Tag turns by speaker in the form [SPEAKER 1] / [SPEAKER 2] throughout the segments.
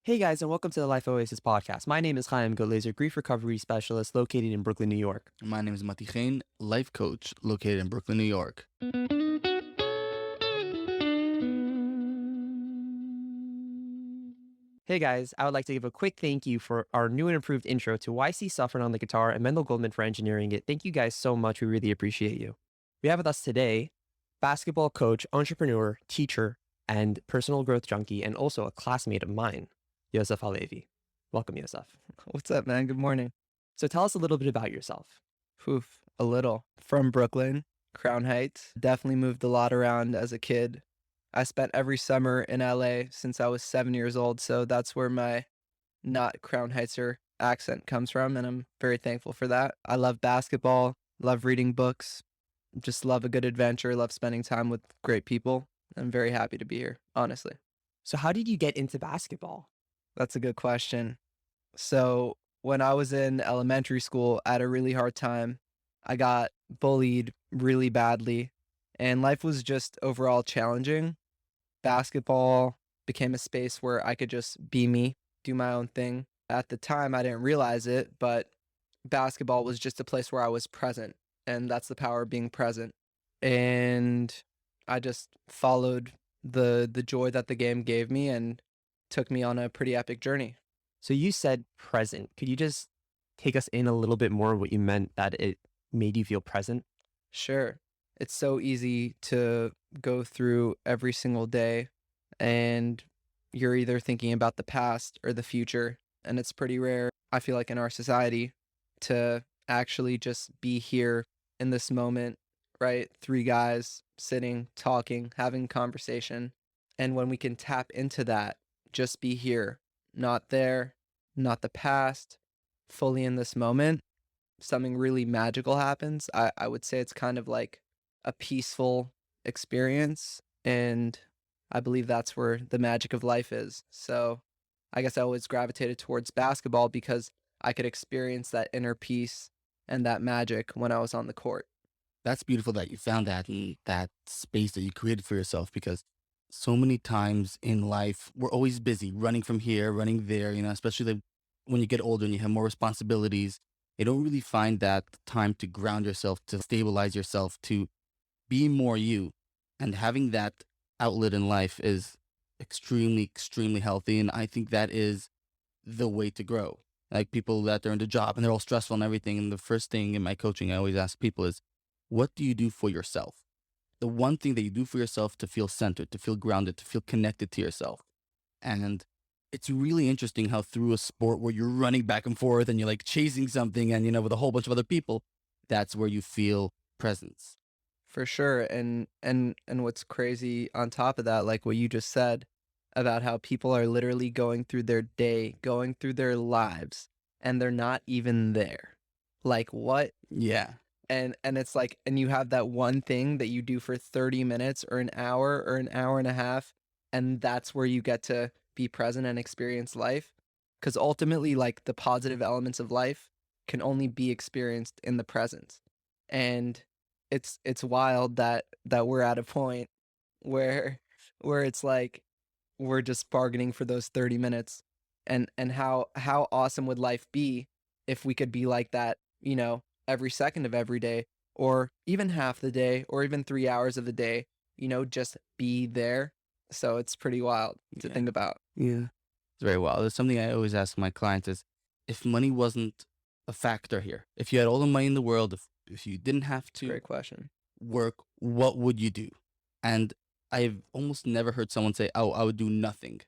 [SPEAKER 1] Hey guys, and welcome to the Life Oasis podcast. My name is Chaim, laser grief recovery specialist located in Brooklyn, New York.
[SPEAKER 2] My name is Motty Chaim, life coach located in Brooklyn, New York.
[SPEAKER 1] Hey guys, I would like to give a quick thank you for our new and improved intro to YC Suffern on the guitar and Mendel Goldman for engineering it. Thank you guys so much. We really appreciate you. We have with us today basketball coach, entrepreneur, teacher, and personal growth junkie, and also a classmate of mine, Yosef Halevy. Welcome, Yosef.
[SPEAKER 3] What's up, man? Good morning.
[SPEAKER 1] So tell us a little bit about yourself.
[SPEAKER 3] A little. From Brooklyn, Crown Heights. Definitely moved a lot around as a kid. I spent every summer in LA since I was 7 years old, so that's where my not Crown Heightser accent comes from, and I'm very thankful for that. I love basketball, love reading books, just love a good adventure, love spending time with great people. I'm very happy to be here, honestly.
[SPEAKER 1] So how did you get into basketball?
[SPEAKER 3] That's a good question. So when I was in elementary school, I had a really hard time. I got bullied really badly, and life was just overall challenging. Basketball became a space where I could just be me, do my own thing. At the time, I didn't realize it, but basketball was just a place where I was present, and that's the power of being present. And I just followed the joy that the game gave me and took me on a pretty epic journey.
[SPEAKER 1] So you said present. Could you just take us in a little bit more what you meant that it made you feel present?
[SPEAKER 3] Sure. It's so easy to go through every single day and you're either thinking about the past or the future. And it's pretty rare, I feel like, in our society to actually just be here in this moment, right? Three guys sitting, talking, having conversation. And when we can tap into that, just be here, not there, not the past, fully in this moment, something really magical happens. I would say it's kind of like a peaceful experience, and I believe that's where the magic of life is. So I guess I always gravitated towards basketball because I could experience that inner peace and that magic when I was on the court.
[SPEAKER 2] That's beautiful that you found that in that space that you created for yourself, because so many times in life, we're always busy running from here, running there, especially when you get older and you have more responsibilities. You don't really find that time to ground yourself, to stabilize yourself, to be more you. And having that outlet in life is extremely, extremely healthy. And I think that is the way to grow. Like people that are in the job and they're all stressful and everything. And the first thing in my coaching, I always ask people is, what do you do for yourself? The one thing that you do for yourself to feel centered, to feel grounded, to feel connected to yourself. And it's really interesting how through a sport where you're running back and forth and you're like chasing something and, with a whole bunch of other people, that's where you feel presence.
[SPEAKER 3] For sure. And what's crazy on top of that, like what you just said about how people are literally going through their day, going through their lives, and they're not even there. Like what?
[SPEAKER 2] Yeah.
[SPEAKER 3] And it's like, and you have that one thing that you do for 30 minutes or an hour and a half, and that's where you get to be present and experience life. Because ultimately, like the positive elements of life can only be experienced in the present. And it's wild that we're at a point where it's like we're just bargaining for those 30 minutes. And how awesome would life be if we could be like that, every second of every day, or even half the day, or even 3 hours of the day, just be there. So it's pretty wild to think about.
[SPEAKER 2] Yeah. It's very wild. There's something I always ask my clients is, if money wasn't a factor here, if you had all the money in the world, if you didn't have to
[SPEAKER 3] Great question.
[SPEAKER 2] work, what would you do? And I've almost never heard someone say, oh, I would do nothing.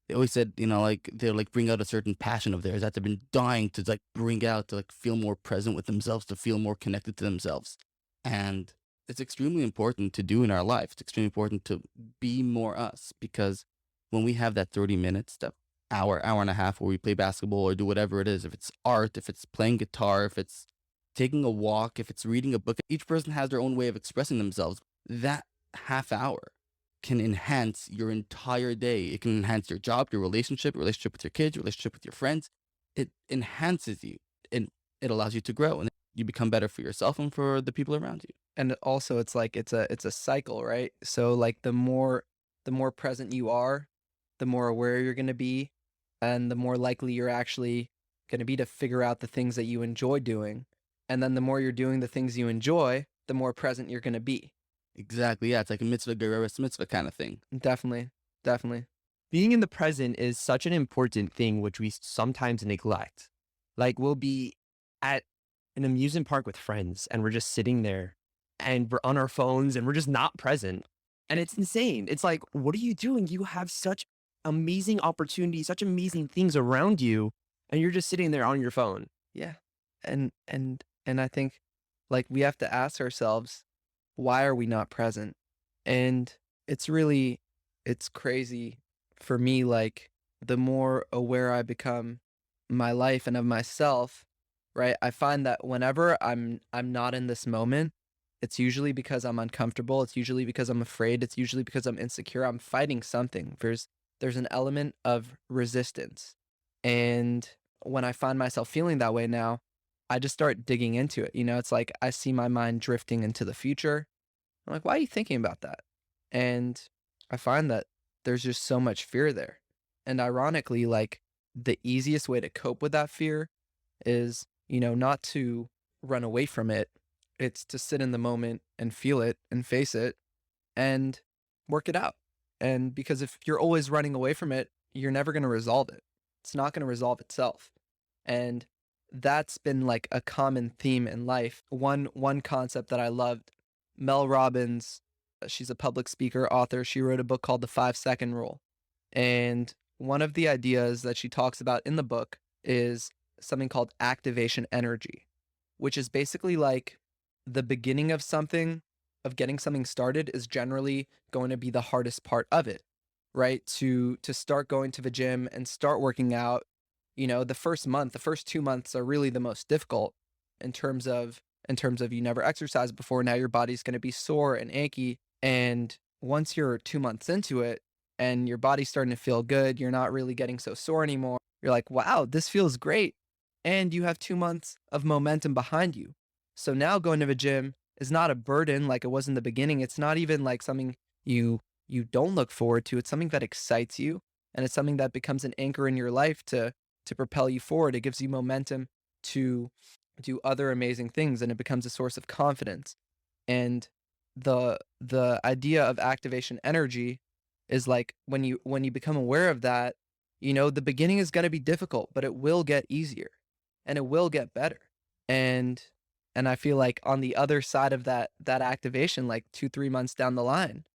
[SPEAKER 2] They always said, they'll bring out a certain passion of theirs that they've been dying to bring out, to feel more present with themselves, to feel more connected to themselves. And it's extremely important to do in our life. It's extremely important to be more us, because when we have that 30 minutes, that hour and a half where we play basketball or do whatever it is, if it's art, if it's playing guitar, if it's taking a walk, if it's reading a book, each person has their own way of expressing themselves. That half hour can enhance your entire day. It can enhance your job, your relationship with your kids, relationship with your friends. It enhances you, and it allows you to grow, and you become better for yourself and for the people around you.
[SPEAKER 3] And also it's like it's a cycle, right? So like the more present you are, the more aware you're going to be and the more likely you're actually going to be to figure out the things that you enjoy doing. And then the more you're doing the things you enjoy, the more present you're going to be.
[SPEAKER 2] Exactly. Yeah, it's like a mitzvah gereris mitzvah kind of thing.
[SPEAKER 3] Definitely. Definitely.
[SPEAKER 1] Being in the present is such an important thing, which we sometimes neglect. Like we'll be at an amusement park with friends and we're just sitting there and we're on our phones and we're just not present. And it's insane. It's like, what are you doing? You have such amazing opportunities, such amazing things around you, and you're just sitting there on your phone.
[SPEAKER 3] Yeah. And I think like we have to ask ourselves, why are we not present? And it's crazy for me. Like the more aware I become my life and of myself, right? I find that whenever I'm not in this moment, it's usually because I'm uncomfortable. It's usually because I'm afraid. It's usually because I'm insecure. I'm fighting something. There's an element of resistance. And when I find myself feeling that way now, I just start digging into it. It's like I see my mind drifting into the future. I'm like, why are you thinking about that? And I find that there's just so much fear there. And ironically, like the easiest way to cope with that fear is, not to run away from it. It's to sit in the moment and feel it and face it and work it out. And because if you're always running away from it, you're never going to resolve it. It's not going to resolve itself. And that's been like a common theme in life. One concept that I loved, Mel Robbins, she's a public speaker, author. She wrote a book called The 5-Second Rule. And one of the ideas that she talks about in the book is something called activation energy, which is basically like the beginning of something, of getting something started is generally going to be the hardest part of it, right? To start going to the gym and start working out, the first 2 months are really the most difficult in terms of you never exercised before. Now your body's going to be sore and achy. And once you're 2 months into it and your body's starting to feel good, you're not really getting so sore anymore. You're like, wow, this feels great. And you have 2 months of momentum behind you. So now going to the gym is not a burden like it was in the beginning. It's not even like something you don't look forward to. It's something that excites you, and it's something that becomes an anchor in your life to propel you forward. It gives you momentum to do other amazing things, and it becomes a source of confidence. And the idea of activation energy is like when you become aware of that, the beginning is going to be difficult, but it will get easier and it will get better. And I feel like on the other side of that activation, like 2-3 months down the line,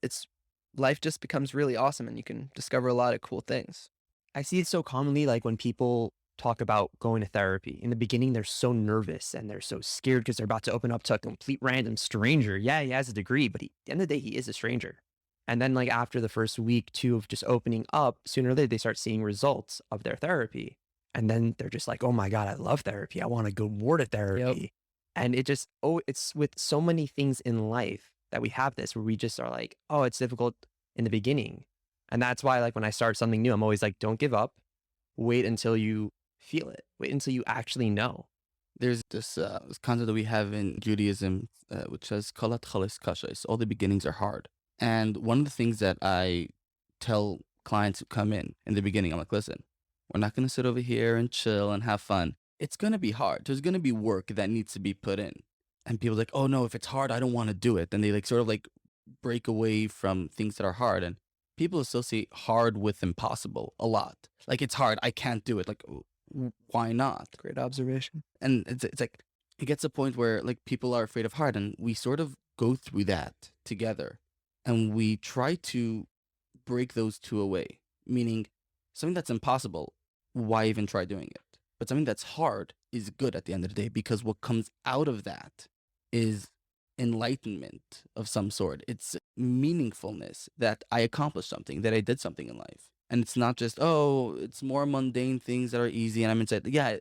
[SPEAKER 3] it's life just becomes really awesome and you can discover a lot of cool things.
[SPEAKER 1] I see it so commonly, like when people talk about going to therapy. In the beginning, they're so nervous and they're so scared because they're about to open up to a complete random stranger. Yeah, he has a degree, but at the end of the day, he is a stranger. And then like after the first week, 2 of just opening up, sooner or later, they start seeing results of their therapy. And then they're just like, oh my God, I love therapy. I want to go more to therapy.
[SPEAKER 3] Yep.
[SPEAKER 1] And it's with so many things in life that we have this where we just are like, oh, it's difficult in the beginning. And that's why like when I start something new, I'm always like, don't give up. Wait until you feel it. Wait until you actually know.
[SPEAKER 2] There's this concept that we have in Judaism, which says "Kalat chalis kashais." All the beginnings are hard. And one of the things that I tell clients who come in the beginning, I'm like, listen, we're not going to sit over here and chill and have fun. It's going to be hard. There's going to be work that needs to be put in. And people are like, oh no, if it's hard, I don't want to do it. Then they like sort of like break away from things that are hard. And people associate hard with impossible a lot. Like it's hard. I can't do it. Like, why not?
[SPEAKER 3] Great observation.
[SPEAKER 2] And it's like, it gets to a point where like people are afraid of hard and we sort of go through that together and we try to break those two away, meaning something that's impossible, why even try doing it? But something that's hard is good at the end of the day because what comes out of that is enlightenment of some sort. It's meaningfulness that I accomplished something, that I did something in life. And it's not just, oh, it's more mundane things that are easy and I'm inside. Yeah,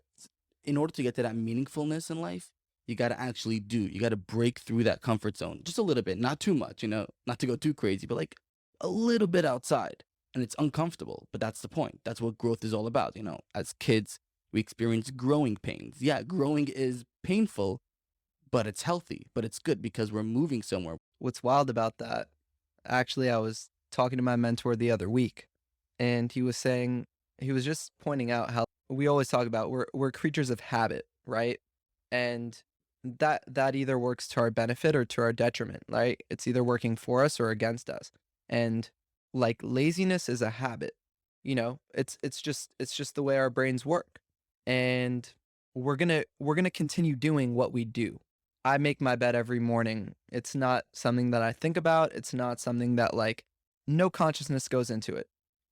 [SPEAKER 2] in order to get to that meaningfulness in life, you got to actually do. You got to break through that comfort zone just a little bit, not too much, not to go too crazy, but like a little bit outside. And it's uncomfortable, but that's the point. That's what growth is all about. As kids, we experience growing pains. Yeah, growing is painful, but it's healthy, but it's good because we're moving somewhere.
[SPEAKER 3] What's wild about that, actually, I was talking to my mentor the other week, and he was saying he was just pointing out how we always talk about we're creatures of habit, right? And that either works to our benefit or to our detriment, right? It's either working for us or against us. And like laziness is a habit. It's just the way our brains work. And we're going to continue doing what we do. I make my bed every morning. It's not something that I think about. It's not something that like no consciousness goes into it.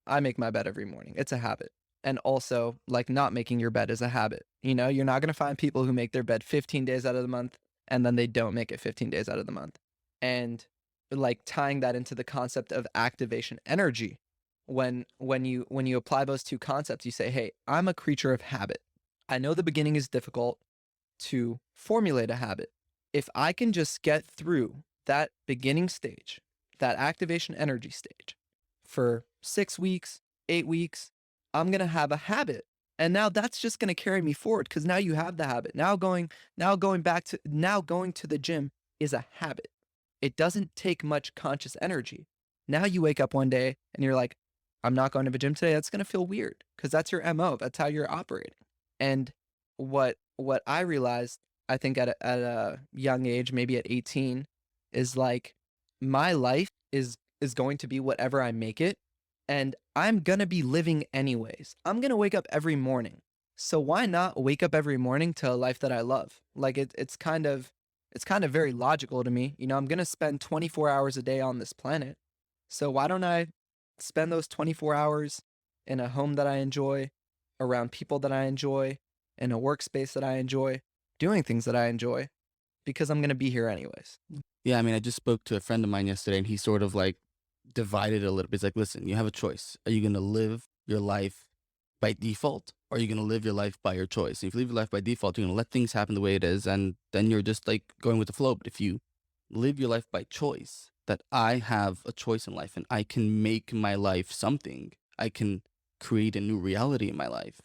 [SPEAKER 3] I make my bed every morning. It's a habit. And also, like not making your bed is a habit. You're not going to find people who make their bed 15 days out of the month and then they don't make it 15 days out of the month. And like tying that into the concept of activation energy, when you apply those two concepts, you say, "Hey, I'm a creature of habit. I know the beginning is difficult to formulate a habit. If I can just get through that beginning stage, that activation energy stage, for 6 weeks, 8 weeks, I'm going to have a habit. And now that's just going to carry me forward because now you have the habit. Now going to the gym is a habit. It doesn't take much conscious energy. Now you wake up one day and you're like, I'm not going to the gym today. That's going to feel weird because that's your MO. That's how you're operating. And what I realized, I think at a young age, maybe at 18, is like my life is going to be whatever I make it, and I'm going to be living anyways. I'm going to wake up every morning. So why not wake up every morning to a life that I love? Like it's kind of very logical to me. I'm going to spend 24 hours a day on this planet. So why don't I spend those 24 hours in a home that I enjoy, around people that I enjoy, in a workspace that I enjoy, doing things that I enjoy, because I'm going to be here anyways.
[SPEAKER 2] Yeah, I mean, I just spoke to a friend of mine yesterday, and he sort of like divided it a little bit. He's like, listen, you have a choice. Are you going to live your life by default, or are you going to live your life by your choice? And if you live your life by default, you're going to let things happen the way it is, and then you're just like going with the flow. But if you live your life by choice, that I have a choice in life and I can make my life something, I can create a new reality in my life,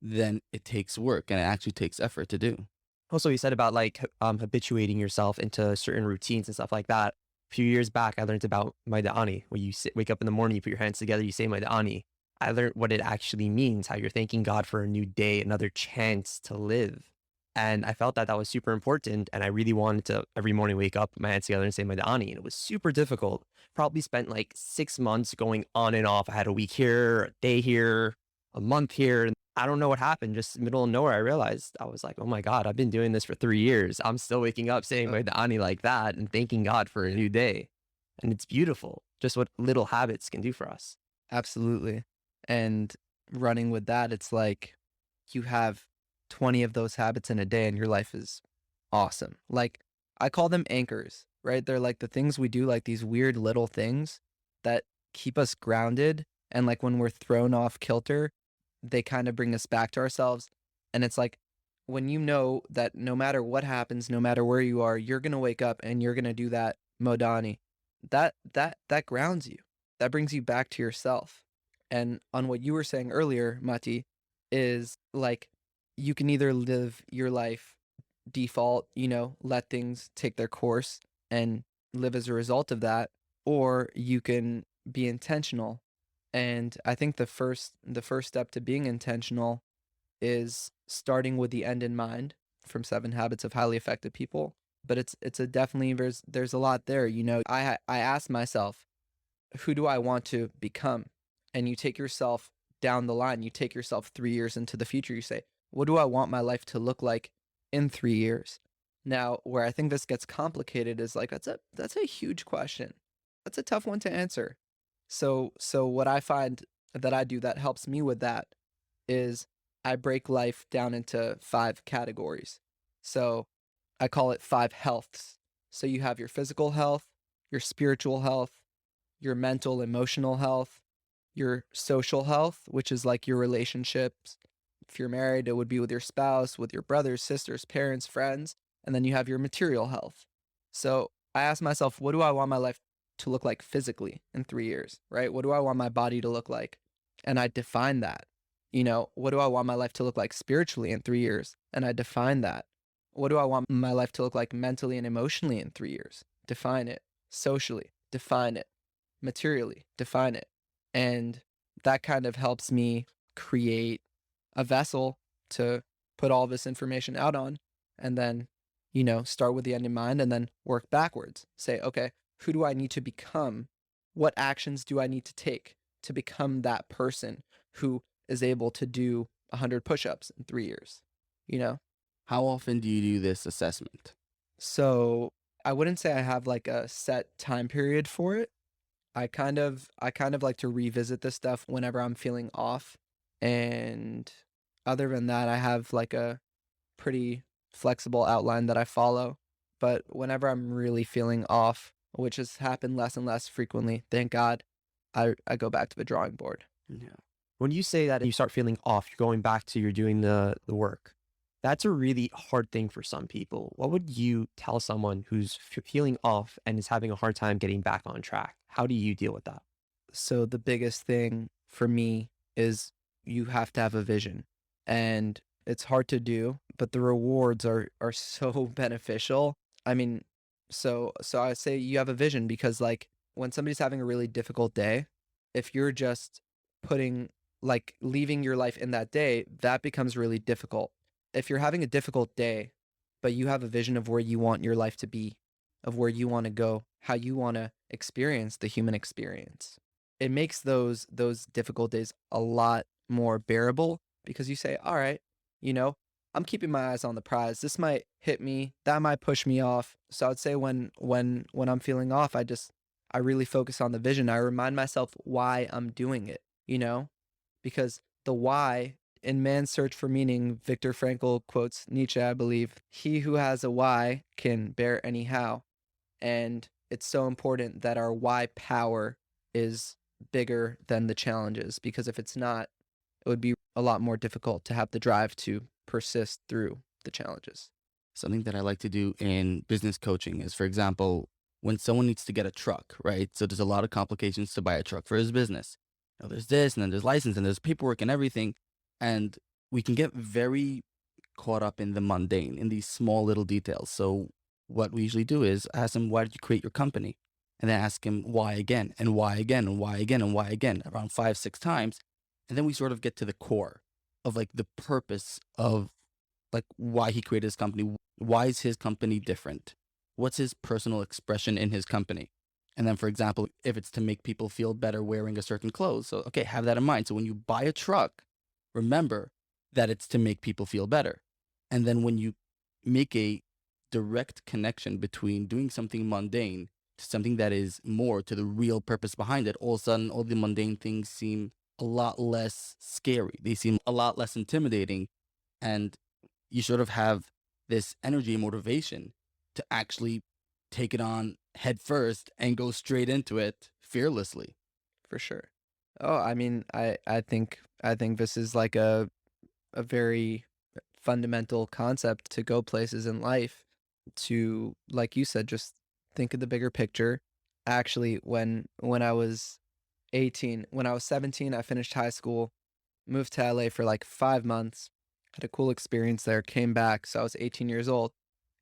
[SPEAKER 2] then it takes work and it actually takes effort to do.
[SPEAKER 1] Also, you said about like habituating yourself into certain routines and stuff like that. A few years back, I learned about Maida'ani. When you wake up in the morning, you put your hands together, you say Maida'ani. I learned what it actually means, how you're thanking God for a new day, another chance to live. And I felt that was super important. And I really wanted to every morning wake up, put my hands together and say Maida'ani. And it was super difficult. Probably spent like 6 months going on and off. I had a week here, a day here, a month here. And I don't know what happened. Just middle of nowhere, I realized I was like, oh my God, I've been doing this for 3 years. I'm still waking up saying Maida'ani like that and thanking God for a new day. And it's beautiful, just what little habits can do for us.
[SPEAKER 3] Absolutely. And running with that, it's like you have 20 of those habits in a day and your life is awesome. Like I call them anchors, right? They're like the things we do, like these weird little things that keep us grounded. And like when we're thrown off kilter, they kind of bring us back to ourselves. And it's like when you know that no matter what happens, no matter where you are, you're going to wake up and you're going to do that Modani. That grounds you. That brings you back to yourself. And on what you were saying earlier, Mati, is like you can either live your life default, let things take their course and live as a result of that, or you can be intentional. And I think the first step to being intentional is starting with the end in mind from 7 Habits of Highly Effective People. But it's a definitely there's a lot there. I asked myself, who do I want to become? And you take yourself down the line. You take yourself 3 years into the future. You say, what do I want my life to look like in 3 years? Now, where I think this gets complicated is like that's a huge question. That's a tough one to answer. So what I find that I do that helps me with that is I break life down into 5 categories. So I call it 5 healths. So you have your physical health, your spiritual health, your mental, emotional health, your social health, which is like your relationships. If you're married, it would be with your spouse, with your brothers, sisters, parents, friends. And then you have your material health. So I ask myself, what do I want my life to look like physically in 3 years, right? What do I want my body to look like? And I define that. What do I want my life to look like spiritually in 3 years? And I define that. What do I want my life to look like mentally and emotionally in 3 years? Define it. Socially, define it. Materially, define it. And that kind of helps me create a vessel to put all this information out on, and then, start with the end in mind and then work backwards. Say, okay, who do I need to become? What actions do I need to take to become that person who is able to do 100 push-ups in 3 years? You know?
[SPEAKER 2] How often do you do this assessment?
[SPEAKER 3] So I wouldn't say I have like a set time period for it. I kind of like to revisit this stuff whenever I'm feeling off. And other than that, I have like a pretty flexible outline that I follow. But whenever I'm really feeling off, which has happened less and less frequently, thank God, I go back to the drawing board.
[SPEAKER 1] Yeah. When you say that you start feeling off, you're going back to you're doing the work. That's a really hard thing for some people. What would you tell someone who's feeling off and is having a hard time getting back on track? How do you deal with that?
[SPEAKER 3] So the biggest thing for me is you have to have a vision. And it's hard to do, but the rewards are so beneficial. I mean, so I say you have a vision because like when somebody's having a really difficult day, if you're just putting like leaving your life in that day, that becomes really difficult. If you're having a difficult day, but you have a vision of where you want your life to be, of where you want to go, how you want to experience the human experience, it makes those difficult days a lot more bearable because you say, all right, you know, I'm keeping my eyes on the prize. This might hit me, that might push me off. So I'd say when I'm feeling off, I really focus on the vision. I remind myself why I'm doing it, because the why in Man's Search for Meaning, Viktor Frankl quotes Nietzsche, I believe, he who has a why can bear any how. And it's so important that our why power is bigger than the challenges, because if it's not, it would be a lot more difficult to have the drive to persist through the challenges.
[SPEAKER 2] Something that I like to do in business coaching is, for example, when someone needs to get a truck, right? So there's a lot of complications to buy a truck for his business. There's this, and then there's license, and there's paperwork and everything. And we can get very caught up in the mundane, in these small little details. So what we usually do is ask him, why did you create your company? And then ask him why again, and why again, and why again, and why again, around 5, 6 times. And then we sort of get to the core of like the purpose of like why he created his company. Why is his company different? What's his personal expression in his company? And then, for example, if it's to make people feel better wearing a certain clothes, so okay, have that in mind. So when you buy a truck, remember that it's to make people feel better. And then when you make a direct connection between doing something mundane to something that is more to the real purpose behind it, all of a sudden, all the mundane things seem a lot less scary. They seem a lot less intimidating. And you sort of have this energy and motivation to actually take it on head first and go straight into it fearlessly.
[SPEAKER 3] For sure. Oh, I mean, I think this is like a very fundamental concept to go places in life, to, like you said, just think of the bigger picture. Actually, when I was 18, when I was 17, I finished high school, moved to LA for like 5 months, had a cool experience there, came back. So I was 18 years old.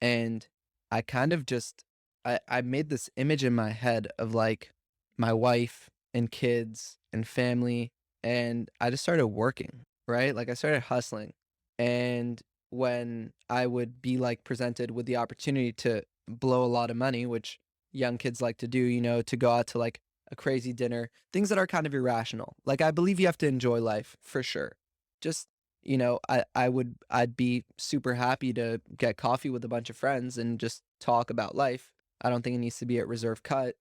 [SPEAKER 3] And I kind of just, I made this image in my head of like my wife and kids and family. And I just started working, right? Like I started hustling. And when I would be like presented with the opportunity to blow a lot of money, which young kids like to do, to go out to like a crazy dinner, things that are kind of irrational. Like I believe you have to enjoy life for sure. Just, I'd be super happy to get coffee with a bunch of friends and just talk about life. I don't think it needs to be at reserve cut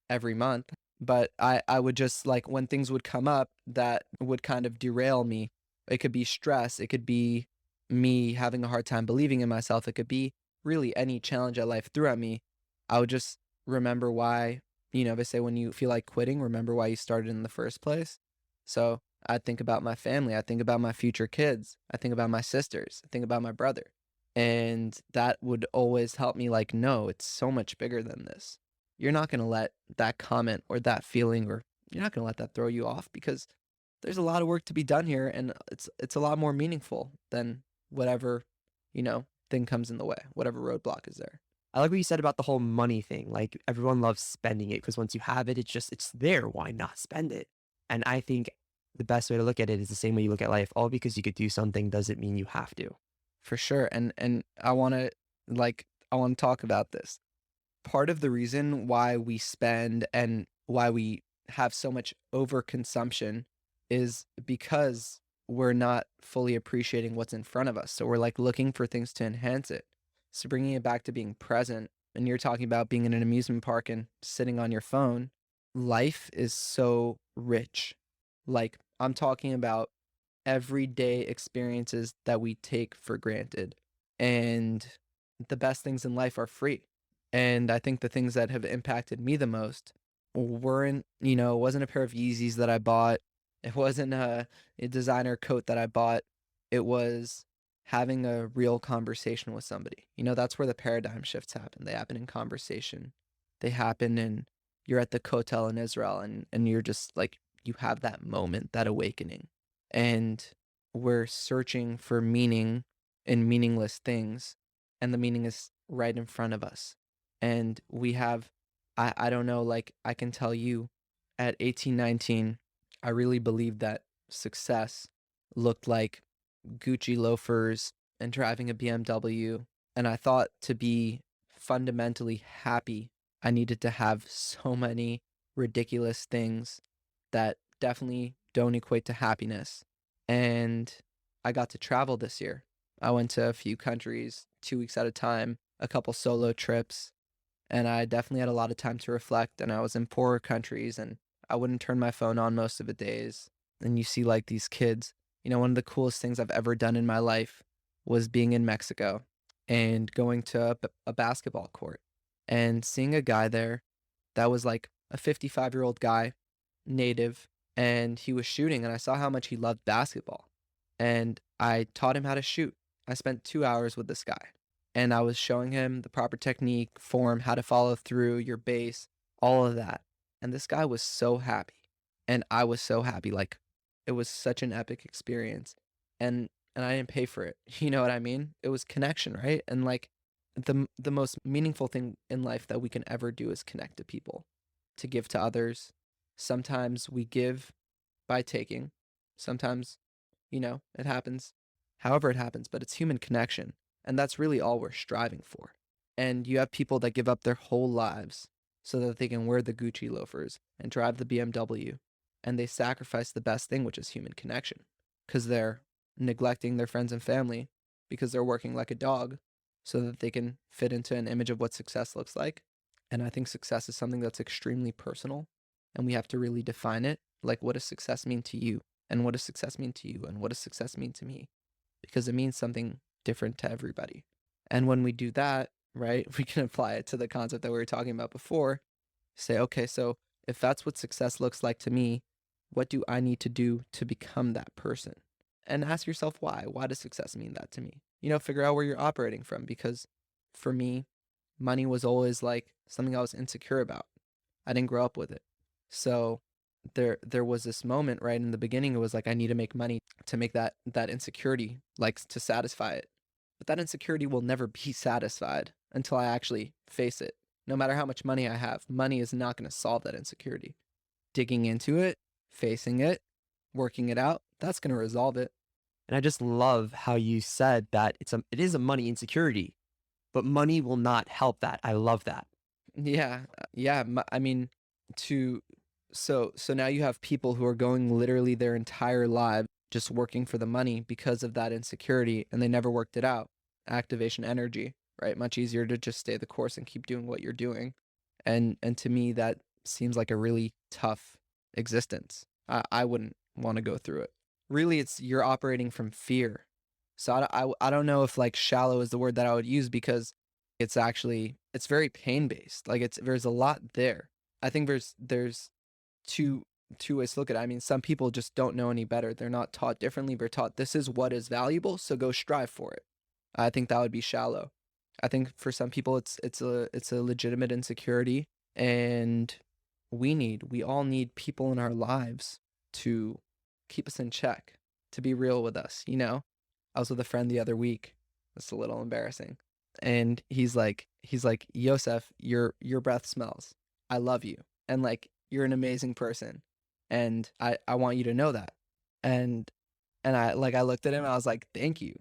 [SPEAKER 3] every month, but I would just like when things would come up that would kind of derail me. It could be stress, it could be me having a hard time believing in myself, it could be really any challenge that life threw at me. I would just remember why, they say when you feel like quitting, remember why you started in the first place. So I think about my family, I think about my future kids, I think about my sisters, I think about my brother. And that would always help me like, no, it's so much bigger than this. You're not going to let that comment or that feeling, or you're not going to let that throw you off, because there's a lot of work to be done here, and it's a lot more meaningful than whatever, thing comes in the way, whatever roadblock is there.
[SPEAKER 1] I like what you said about the whole money thing. Like everyone loves spending it because once you have it, it's there. Why not spend it? And I think the best way to look at it is the same way you look at life. All because you could do something doesn't mean you have to.
[SPEAKER 3] For sure. And I want to talk about this. Part of the reason why we spend and why we have so much overconsumption is because we're not fully appreciating what's in front of us. So we're like looking for things to enhance it. So bringing it back to being present, and you're talking about being in an amusement park and sitting on your phone, life is so rich. Like, I'm talking about everyday experiences that we take for granted. And the best things in life are free. And I think the things that have impacted me the most weren't, it wasn't a pair of Yeezys that I bought. It wasn't a designer coat that I bought. It was having a real conversation with somebody. That's where the paradigm shifts happen. They happen in conversation. They happen in, you're at the Kotel in Israel and you're just like, you have that moment, that awakening. And we're searching for meaning in meaningless things. And the meaning is right in front of us. And we have, I don't know, like I can tell you at 18, 19, I really believed that success looked like Gucci loafers and driving a BMW. And I thought to be fundamentally happy, I needed to have so many ridiculous things that definitely don't equate to happiness. And I got to travel this year. I went to a few countries, 2 weeks at a time, a couple solo trips, and I definitely had a lot of time to reflect. And I was in poorer countries, and I wouldn't turn my phone on most of the days. And you see like these kids, one of the coolest things I've ever done in my life was being in Mexico and going to a basketball court and seeing a guy there that was like a 55-year-old guy, native, and he was shooting, and I saw how much he loved basketball. And I taught him how to shoot. I spent 2 hours with this guy, and I was showing him the proper technique, form, how to follow through, your base, all of that. And this guy was so happy, and I was so happy. Like, it was such an epic experience, and I didn't pay for it. You know what I mean? It was connection, right? And like the most meaningful thing in life that we can ever do is connect to people, to give to others. Sometimes we give by taking. Sometimes, it happens however it happens, but it's human connection. And that's really all we're striving for. And you have people that give up their whole lives so that they can wear the Gucci loafers and drive the BMW. And they sacrifice the best thing, which is human connection, because they're neglecting their friends and family, because they're working like a dog so that they can fit into an image of what success looks like. And I think success is something that's extremely personal, and we have to really define it. Like, what does success mean to you? And what does success mean to you? And what does success mean to me? Because it means something different to everybody. And when we do that, right, we can apply it to the concept that we were talking about before. Say, okay, so if that's what success looks like to me, what do I need to do to become that person? And ask yourself why. Why does success mean that to me? Figure out where you're operating from. Because for me, money was always like something I was insecure about. I didn't grow up with it. So there was this moment right in the beginning. It was like, I need to make money to make that insecurity, like, to satisfy it. But that insecurity will never be satisfied until I actually face it. No matter how much money I have, money is not going to solve that insecurity. Digging into it, facing it, working it out, that's going to resolve it.
[SPEAKER 1] And I just love how you said that it is a money insecurity, but money will not help that. I love that.
[SPEAKER 3] Yeah. I mean, so now you have people who are going literally their entire lives just working for the money because of that insecurity, and they never worked it out. Activation energy, right? Much easier to just stay the course and keep doing what you're doing. And to me, that seems like a really tough existence. I wouldn't want to go through it. Really, you're operating from fear. So I don't know if like shallow is the word that I would use, because it's very pain based. Like, there's a lot there. I think there's two ways to look at it. I mean, some people just don't know any better. They're not taught differently. They're taught this is what is valuable, so go strive for it. I think that would be shallow. I think for some people it's a legitimate insecurity, and we all need people in our lives to keep us in check, to be real with us. I was with a friend the other week. It's a little embarrassing. And he's like, Yosef, your breath smells. I love you. And like, you're an amazing person. And I want you to know that. And I looked at him and I was like, thank you.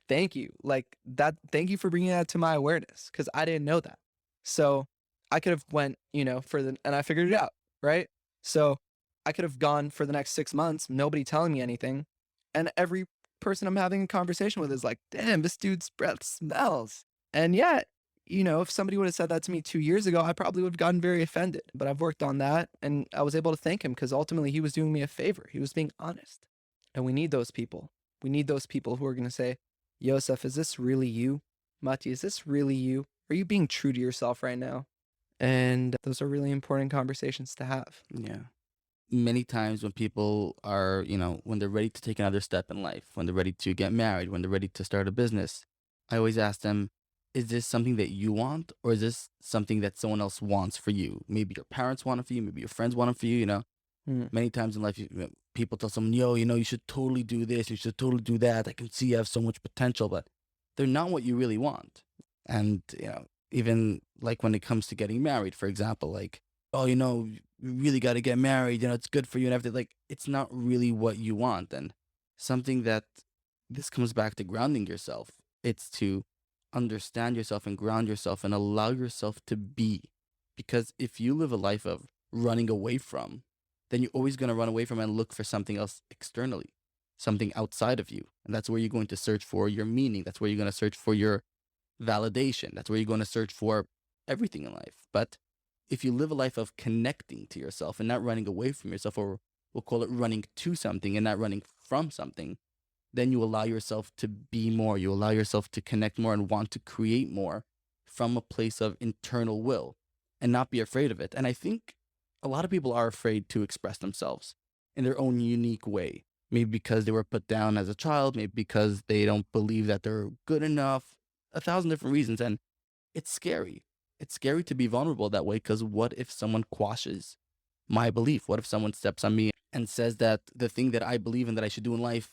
[SPEAKER 3] Thank you. Like that, thank you for bringing that to my awareness because I didn't know that. So I could have went, and I figured it out, right? So I could have gone for the next 6 months, nobody telling me anything. And every person I'm having a conversation with is like, damn, this dude's breath smells. And yet, if somebody would have said that to me 2 years ago, I probably would have gotten very offended. But I've worked on that and I was able to thank him because ultimately he was doing me a favor. He was being honest. And we need those people. We need those people who are going to say, Yosef, is this really you? Mati, is this really you? Are you being true to yourself right now? And those are really important conversations to have.
[SPEAKER 2] Yeah. Many times when people are, when they're ready to take another step in life, when they're ready to get married, when they're ready to start a business, I always ask them, is this something that you want or is this something that someone else wants for you? Maybe your parents want it for you, maybe your friends want it for you.
[SPEAKER 3] Mm.
[SPEAKER 2] Many times in life, people tell someone, yo, you should totally do this, you should totally do that. I can see you have so much potential, but they're not what you really want. And, even like when it comes to getting married, for example, like, oh, you really got to get married, it's good for you and everything. Like, it's not really what you want. And something that this comes back to grounding yourself. It's to understand yourself and ground yourself and allow yourself to be. Because if you live a life of running away from, then you're always going to run away from and look for something else externally, something outside of you. And that's where you're going to search for your meaning. That's where you're going to search for your validation. That's where you're going to search for everything in life. But if you live a life of connecting to yourself and not running away from yourself, or we'll call it running to something and not running from something, then you allow yourself to be more. You allow yourself to connect more and want to create more from a place of internal will and not be afraid of it. And I think a lot of people are afraid to express themselves in their own unique way. Maybe because they were put down as a child, maybe because they don't believe that they're good enough, 1,000 different reasons. And it's scary. It's scary to be vulnerable that way because what if someone quashes my belief? What if someone steps on me and says that the thing that I believe in that I should do in life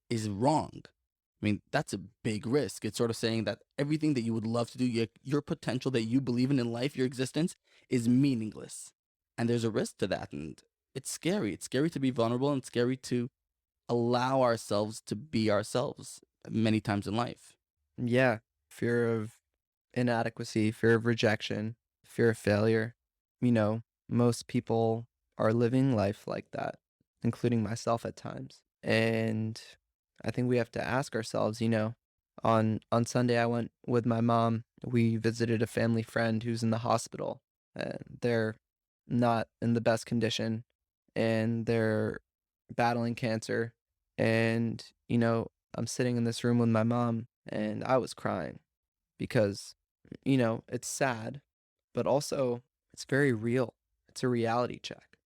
[SPEAKER 2] is wrong? I mean, that's a big risk. It's sort of saying that everything that you would love to do, your potential that you believe in life, your existence, is meaningless. And there's a risk to that. And it's scary. It's scary to be vulnerable and scary to allow ourselves to be ourselves many times in life.
[SPEAKER 3] Yeah. Fear of inadequacy, fear of rejection, fear of failure. Most people are living life like that, including myself at times. And I think we have to ask ourselves, on Sunday I went with my mom. We visited a family friend who's in the hospital. And they're not in the best condition and they're battling cancer. And, I'm sitting in this room with my mom and I was crying because, it's sad, but also it's very real. It's a reality check.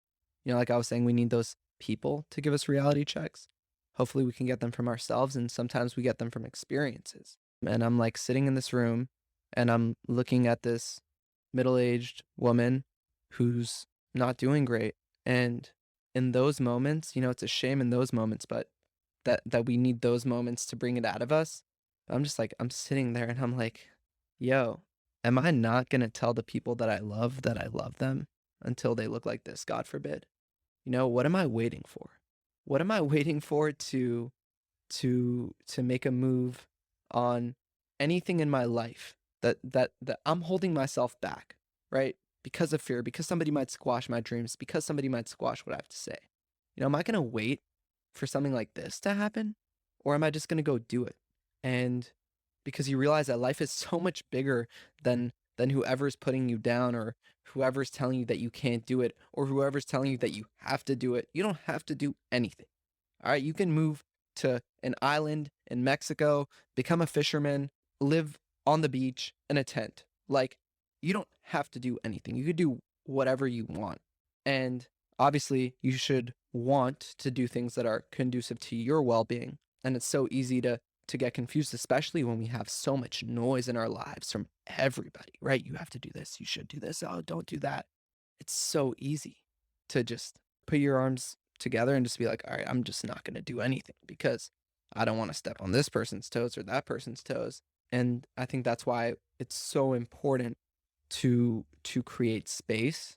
[SPEAKER 3] Like I was saying, we need those people to give us reality checks. Hopefully we can get them from ourselves and sometimes we get them from experiences. And I'm like sitting in this room and I'm looking at this middle-aged woman who's not doing great. And in those moments, it's a shame in those moments, but that we need those moments to bring it out of us. I'm just like, I'm sitting there and I'm like, yo, am I not going to tell the people that I love them until they look like this, God forbid? What am I waiting for? What am I waiting for to make a move on anything in my life that I'm holding myself back, right? Because of fear, because somebody might squash my dreams, because somebody might squash what I have to say. Am I going to wait for something like this to happen? Or am I just going to go do it? And because you realize that life is so much bigger than whoever's putting you down or whoever's telling you that you can't do it or whoever's telling you that you have to do it. You don't have to do anything. All right, you can move to an island in Mexico, become a fisherman, live on the beach in a tent. Like, you don't have to do anything. You could do whatever you want. And obviously, you should want to do things that are conducive to your well-being. And it's so easy to get confused, especially when we have so much noise in our lives from everybody, right? You have to do this. You should do this. Oh, don't do that. It's so easy to just put your arms together and just be like, all right, I'm just not going to do anything because I don't want to step on this person's toes or that person's toes. And I think that's why it's so important to create space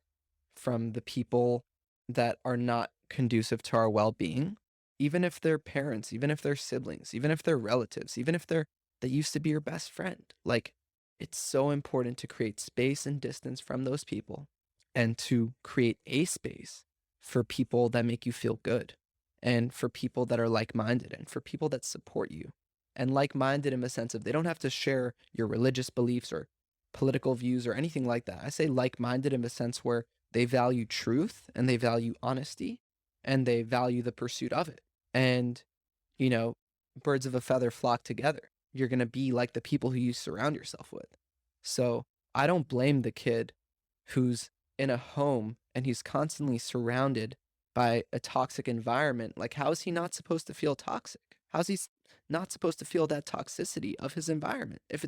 [SPEAKER 3] from the people that are not conducive to our well-being even if they're parents, even if they're siblings, even if they're relatives, even if they used to be your best friend. Like, it's so important to create space and distance from those people and to create a space for people that make you feel good and for people that are like-minded and for people that support you. And like-minded in the sense of they don't have to share your religious beliefs or political views or anything like that. I say like-minded in the sense where they value truth and they value honesty and they value the pursuit of it. And, you know, birds of a feather flock together. You're going to be like the people who you surround yourself with. So I don't blame the kid who's in a home and he's constantly surrounded by a toxic environment. Like, how is he not supposed to feel toxic? How's he not supposed to feel that toxicity of his environment? If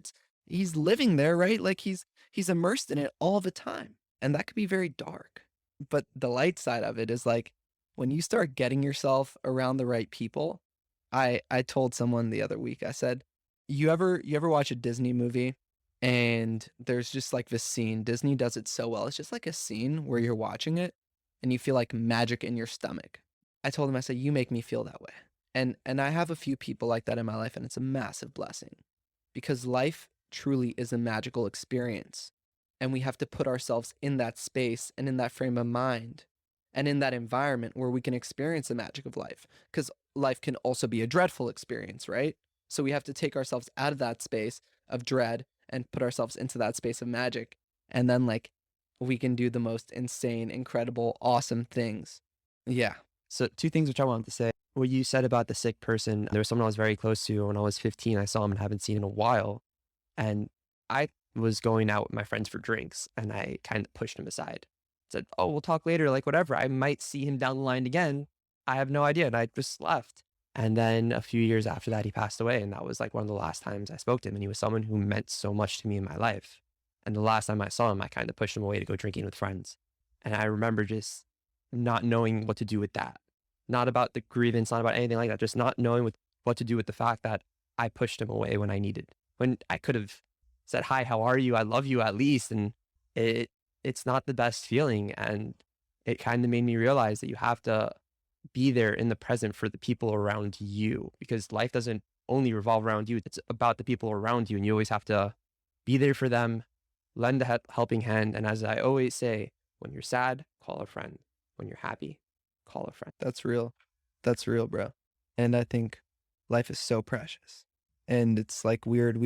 [SPEAKER 3] he's living there, right? Like he's immersed in it all the time. And that could be very dark. But the light side of it is like when you start getting yourself around the right people. I told someone the other week, I said, you ever watch a Disney movie and there's just like this scene, Disney does it so well. It's just like a scene where you're watching it and you feel like magic in your stomach. I told him, I said, you make me feel that way. And I have a few people like that in my life, and it's a massive blessing because life truly is a magical experience. And we have to put ourselves in that space and in that frame of mind and in that environment where we can experience the magic of life. Because life can also be a dreadful experience, right? So we have to take ourselves out of that space of dread and put ourselves into that space of magic. And then like we can do the most insane, incredible, awesome things. Yeah.
[SPEAKER 1] So 2 things which I wanted to say. What you said about the sick person, there was someone I was very close to when I was 15. I saw him and haven't seen in a while. And I was going out with my friends for drinks and I kind of pushed him aside. Said, oh, we'll talk later, like whatever. I might see him down the line again. I have no idea. And I just left. And then a few years after that, he passed away. And that was like one of the last times I spoke to him. And he was someone who meant so much to me in my life. And the last time I saw him, I kind of pushed him away to go drinking with friends. And I remember just not knowing what to do with that. Not about the grievance, not about anything like that. Just not knowing what to do with the fact that I pushed him away when I could have said, hi, how are you? I love you at least. And it's not the best feeling. And it kind of made me realize that you have to be there in the present for the people around you, because life doesn't only revolve around you. It's about the people around you. And you always have to be there for them, lend a helping hand. And as I always say, when you're sad, call a friend. When you're happy, call a friend.
[SPEAKER 3] That's real. That's real, bro. And I think life is so precious. And it's like weird.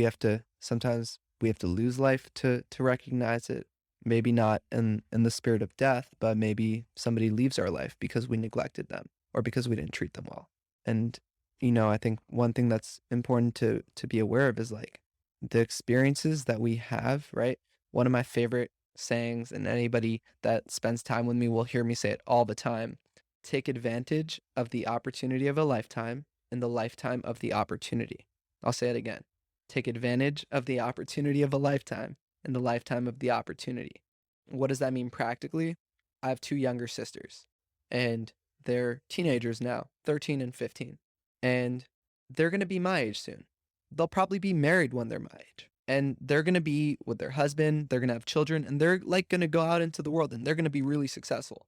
[SPEAKER 3] Sometimes we have to lose life to recognize it. Maybe not in the spirit of death, but maybe somebody leaves our life because we neglected them or because we didn't treat them well. And, I think one thing that's important to be aware of is like the experiences that we have, right? One of my favorite sayings, and anybody that spends time with me will hear me say it all the time: take advantage of the opportunity of a lifetime in the lifetime of the opportunity. I'll say it again. Take advantage of the opportunity of a lifetime in the lifetime of the opportunity. What does that mean practically? I have 2 younger sisters, and they're teenagers now, 13 and 15, and they're going to be my age soon. They'll probably be married when they're my age, and they're going to be with their husband, they're going to have children, and they're like going to go out into the world and they're going to be really successful.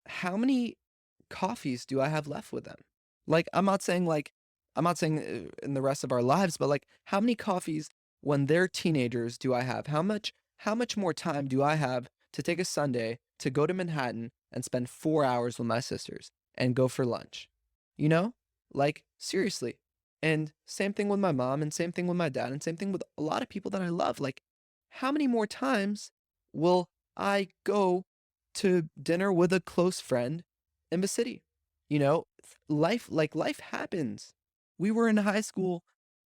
[SPEAKER 3] How many coffees do I have left with them? Like, I'm not saying in the rest of our lives, but like, how many coffees when they're teenagers do I have? How much more time do I have to take a Sunday to go to Manhattan and spend 4 hours with my sisters and go for lunch? Like, seriously. And same thing with my mom, and same thing with my dad, and same thing with a lot of people that I love. Like, how many more times will I go to dinner with a close friend in the city? Life happens. We were in high school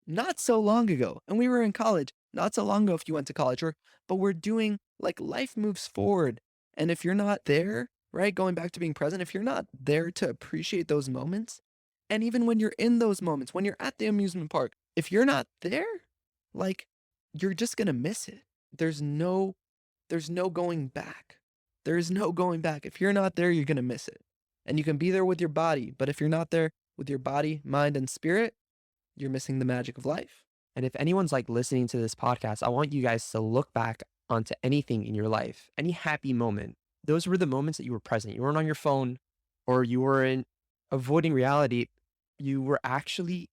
[SPEAKER 3] not so long ago, and we were in college not so long ago if you went to college, but we're doing, like, life moves forward. And if you're not there, right, going back to being present, if you're not there to appreciate those moments, and even when you're in those moments, when you're at the amusement park, if you're not there, like, you're just gonna miss it. There's no going back. There's no going back. If you're not there, you're gonna miss it. And you can be there with your body, but if you're not there with your body, mind, and spirit, you're missing the magic of life.
[SPEAKER 1] And if anyone's like listening to this podcast, I want you guys to look back onto anything in your life, any happy moment. Those were the moments that you were present. You weren't on your phone or you weren't avoiding reality. you were actually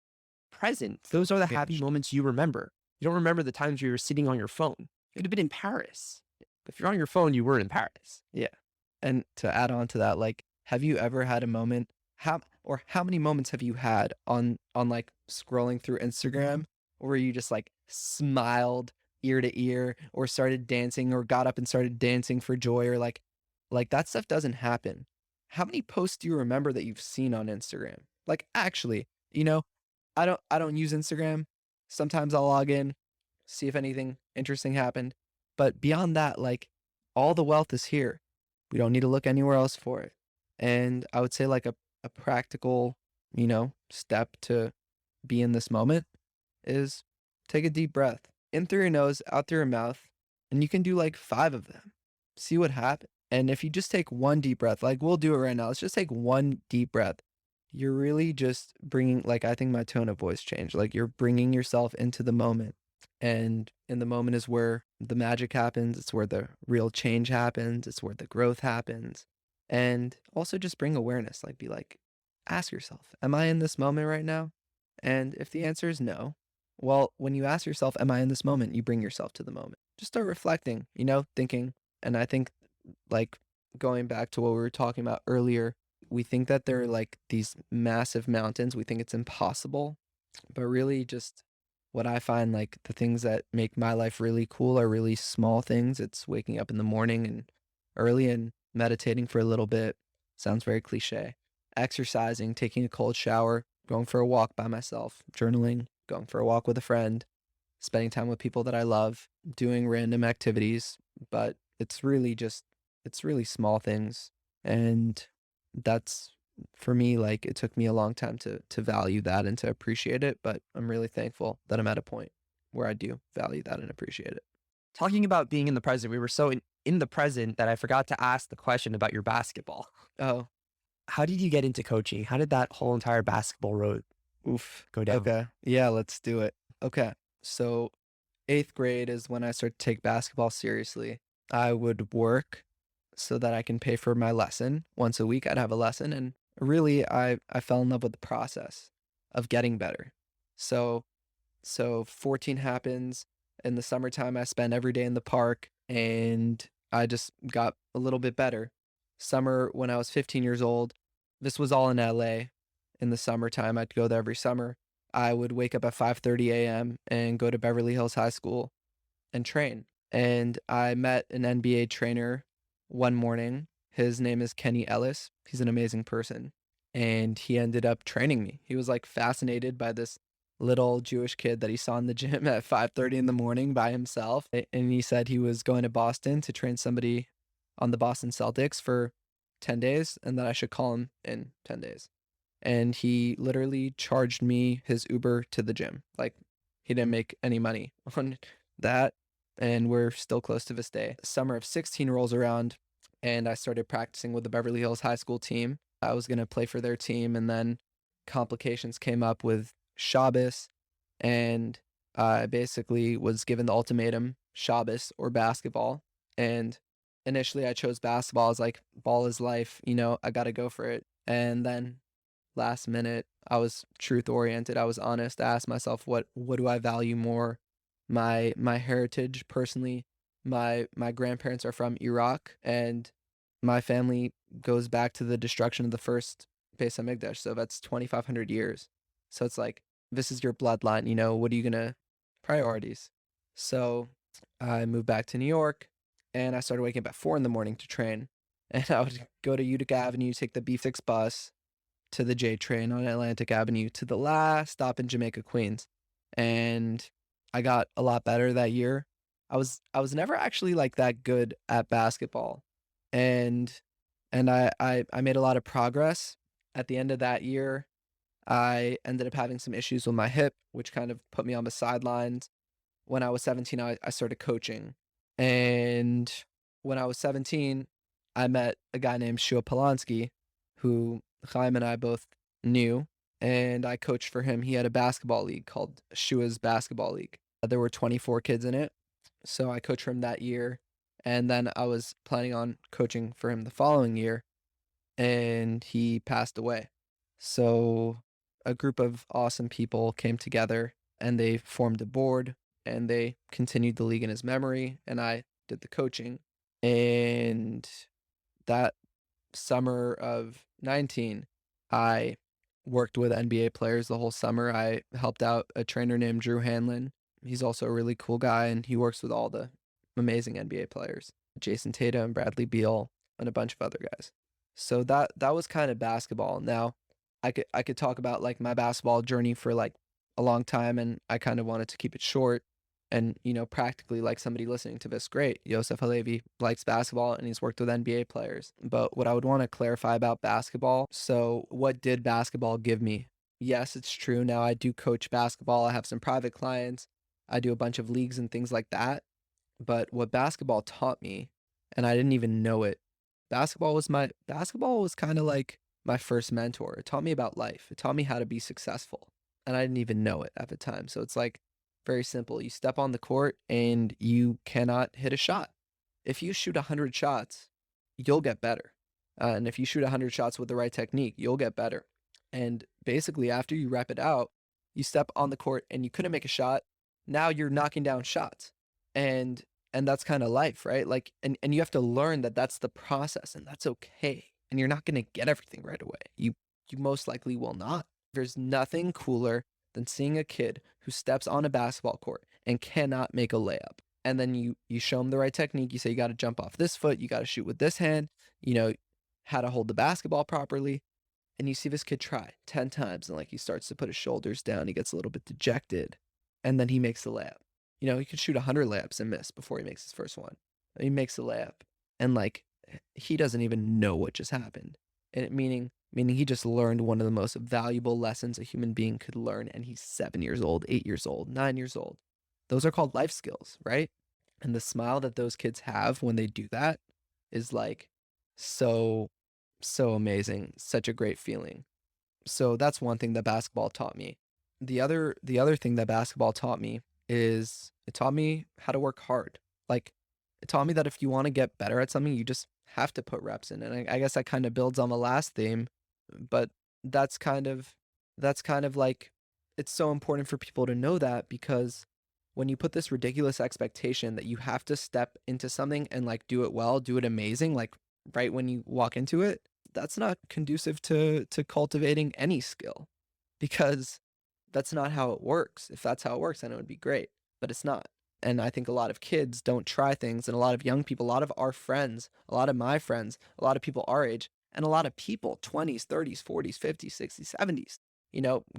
[SPEAKER 1] present. Those are the
[SPEAKER 3] Yeah.
[SPEAKER 1] happy moments you remember. You don't remember the times you were sitting on your phone. You would have been in Paris. If you're on your phone, you were in Paris.
[SPEAKER 3] Yeah. And to add on to that, like, have you ever had a moment, how many moments have you had on like scrolling through Instagram where you just like smiled ear to ear or started dancing or got up and started dancing for joy, or like that stuff doesn't happen. How many posts do you remember that you've seen on Instagram? Like, actually, I don't use Instagram. Sometimes I'll log in, see if anything interesting happened. But beyond that, like, all the wealth is here. We don't need to look anywhere else for it. And I would say like a practical, step to be in this moment is take a deep breath in through your nose, out through your mouth, and you can do like 5 of them. See what happens. And if you just take one deep breath, like we'll do it right now, let's just take one deep breath. You're really just bringing, like, I think my tone of voice changed. Like, you're bringing yourself into the moment. And in the moment is where the magic happens. It's where the real change happens. It's where the growth happens. And also just bring awareness. Like, be like, ask yourself, am I in this moment right now? And if the answer is no, well, when you ask yourself, am I in this moment? You bring yourself to the moment. Just start reflecting, thinking. And I think, like, going back to what we were talking about earlier, we think that they're like these massive mountains. We think it's impossible, but really just what I find, like, the things that make my life really cool are really small things. It's waking up in the morning and early and meditating for a little bit. Sounds very cliche. Exercising, taking a cold shower, going for a walk by myself, journaling, going for a walk with a friend, spending time with people that I love, doing random activities. But it's really small things. And that's, for me, like, it took me a long time to value that and to appreciate it, but I'm really thankful that I'm at a point where I do value that and appreciate it.
[SPEAKER 1] Talking about being in the present, we were so in the present that I forgot to ask the question about your basketball.
[SPEAKER 3] Oh,
[SPEAKER 1] How did you get into coaching? How did that whole entire basketball road
[SPEAKER 3] oof.
[SPEAKER 1] go down?
[SPEAKER 3] Okay. Yeah, let's do it. Okay. So 8th grade is when I started to take basketball seriously. I would work so that I can pay for my lesson. Once a week, I'd have a lesson. And really, I fell in love with the process of getting better. So 14 happens. In the summertime, I spend every day in the park, and I just got a little bit better. Summer, when I was 15 years old, this was all in LA. In the summertime, I'd go there every summer. I would wake up at 5:30 a.m. and go to Beverly Hills High School and train. And I met an NBA trainer one morning. His name is Kenny Ellis. He's an amazing person. And he ended up training me. He was like fascinated by this little Jewish kid that he saw in the gym at 5:30 in the morning by himself. And he said he was going to Boston to train somebody on the Boston Celtics for 10 days and that I should call him in 10 days. And he literally charged me his Uber to the gym. Like, he didn't make any money on that. And we're still close to this day. Summer of 16 rolls around, and I started practicing with the Beverly Hills High School team. I was going to play for their team, and then complications came up with Shabbos, and I basically was given the ultimatum, Shabbos or basketball. And initially I chose basketball. I was like, ball is life, I got to go for it. And then last minute, I was truth oriented. I was honest. I asked myself, what do I value more? My heritage personally. My grandparents are from Iraq, and my family goes back to the destruction of the first Beis Hamikdash. So that's 2,500 years. So it's like, this is your bloodline. What are you gonna priorities? So I moved back to New York, and I started waking up at 4 in the morning to train. And I would go to Utica Avenue, take the B6 bus to the J train on Atlantic Avenue to the last stop in Jamaica, Queens. And I got a lot better that year. I was never actually like that good at basketball. And I made a lot of progress. At the end of that year, I ended up having some issues with my hip, which kind of put me on the sidelines. When I was 17, I started coaching. And when I was 17, I met a guy named Shua Polanski, who Chaim and I both knew, and I coached for him. He had a basketball league called Shua's Basketball League. There were 24 kids in it, so I coached for him that year, and then I was planning on coaching for him the following year, and he passed away. So a group of awesome people came together and they formed a board and they continued the league in his memory, and I did the coaching. And that summer of 19, I worked with NBA players the whole summer. I helped out a trainer named Drew Hanlon. He's also a really cool guy, and he works with all the amazing NBA players, Jason Tatum, Bradley Beal, and a bunch of other guys. So that was kind of basketball. Now, I could talk about like my basketball journey for like a long time, and I kind of wanted to keep it short. And practically like somebody listening to this, great. Yosef Halevy likes basketball and he's worked with NBA players. But what I would want to clarify about basketball, so what did basketball give me? Yes, it's true. Now I do coach basketball. I have some private clients. I do a bunch of leagues and things like that. But what basketball taught me, and I didn't even know it, basketball was kind of like my first mentor. It taught me about life. It taught me how to be successful. And I didn't even know it at the time. So it's like very simple. You step on the court and you cannot hit a shot. If you shoot 100 shots, you'll get better. And if you shoot 100 shots with the right technique, you'll get better. And basically, after you rep it out, you step on the court and you couldn't make a shot. Now you're knocking down shots. And that's kind of life, right? Like, and you have to learn that that's the process, and that's okay. And you're not going to get everything right away. You most likely will not. There's nothing cooler than seeing a kid who steps on a basketball court and cannot make a layup. And then you show him the right technique. You say, you got to jump off this foot. You got to shoot with this hand, how to hold the basketball properly. And you see this kid try 10 times, and like he starts to put his shoulders down. He gets a little bit dejected, and then he makes the layup. He could shoot 100 layups and miss before he makes his first one. He makes the layup, and like he doesn't even know what just happened. And meaning he just learned one of the most valuable lessons a human being could learn, and he's 7 years old, 8 years old, 9 years old. Those are called life skills, right? And the smile that those kids have when they do that is like so amazing, such a great feeling. So that's one thing that basketball taught me. The other thing that basketball taught me is it taught me how to work hard. Like, it taught me that if you want to get better at something, you just have to put reps in. And I guess that kind of builds on the last theme, but that's kind of like, it's so important for people to know that, because when you put this ridiculous expectation that you have to step into something and like do it well, do it amazing, like right when you walk into it, that's not conducive to cultivating any skill, because that's not how it works. If that's how it works, then it would be great, but it's not. And I think a lot of kids don't try things, and a lot of young people, a lot of our friends, a lot of my friends, a lot of people our age, and a lot of people 20s, 30s, 40s, 50s, 60s, 70s,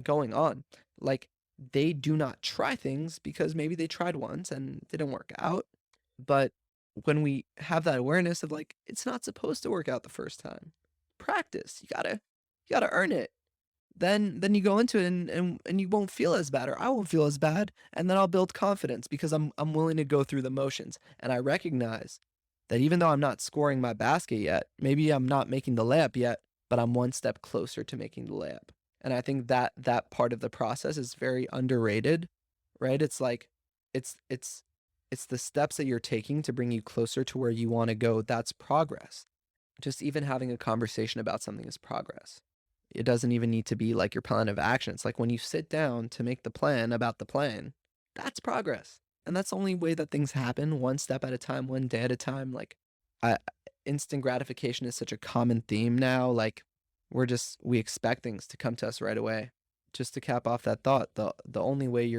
[SPEAKER 3] going on, like, they do not try things because maybe they tried once and it didn't work out. But when we have that awareness of like, it's not supposed to work out the first time, practice, you gotta earn it. Then you go into it and you won't feel as bad, or I won't feel as bad, and then I'll build confidence because I'm willing to go through the motions. And I recognize that even though I'm not scoring my basket yet, maybe I'm not making the layup yet, but I'm one step closer to making the layup. And I think that part of the process is very underrated, right? It's like it's the steps that you're taking to bring you closer to where you want to go. That's progress. Just even having a conversation about something is progress. It doesn't even need to be like your plan of action. It's like when you sit down to make the plan about the plan, that's progress. And that's the only way that things happen, one step at a time, one day at a time. Like, instant gratification is such a common theme now. Like, we expect things to come to us right away. Just to cap off that thought, the only way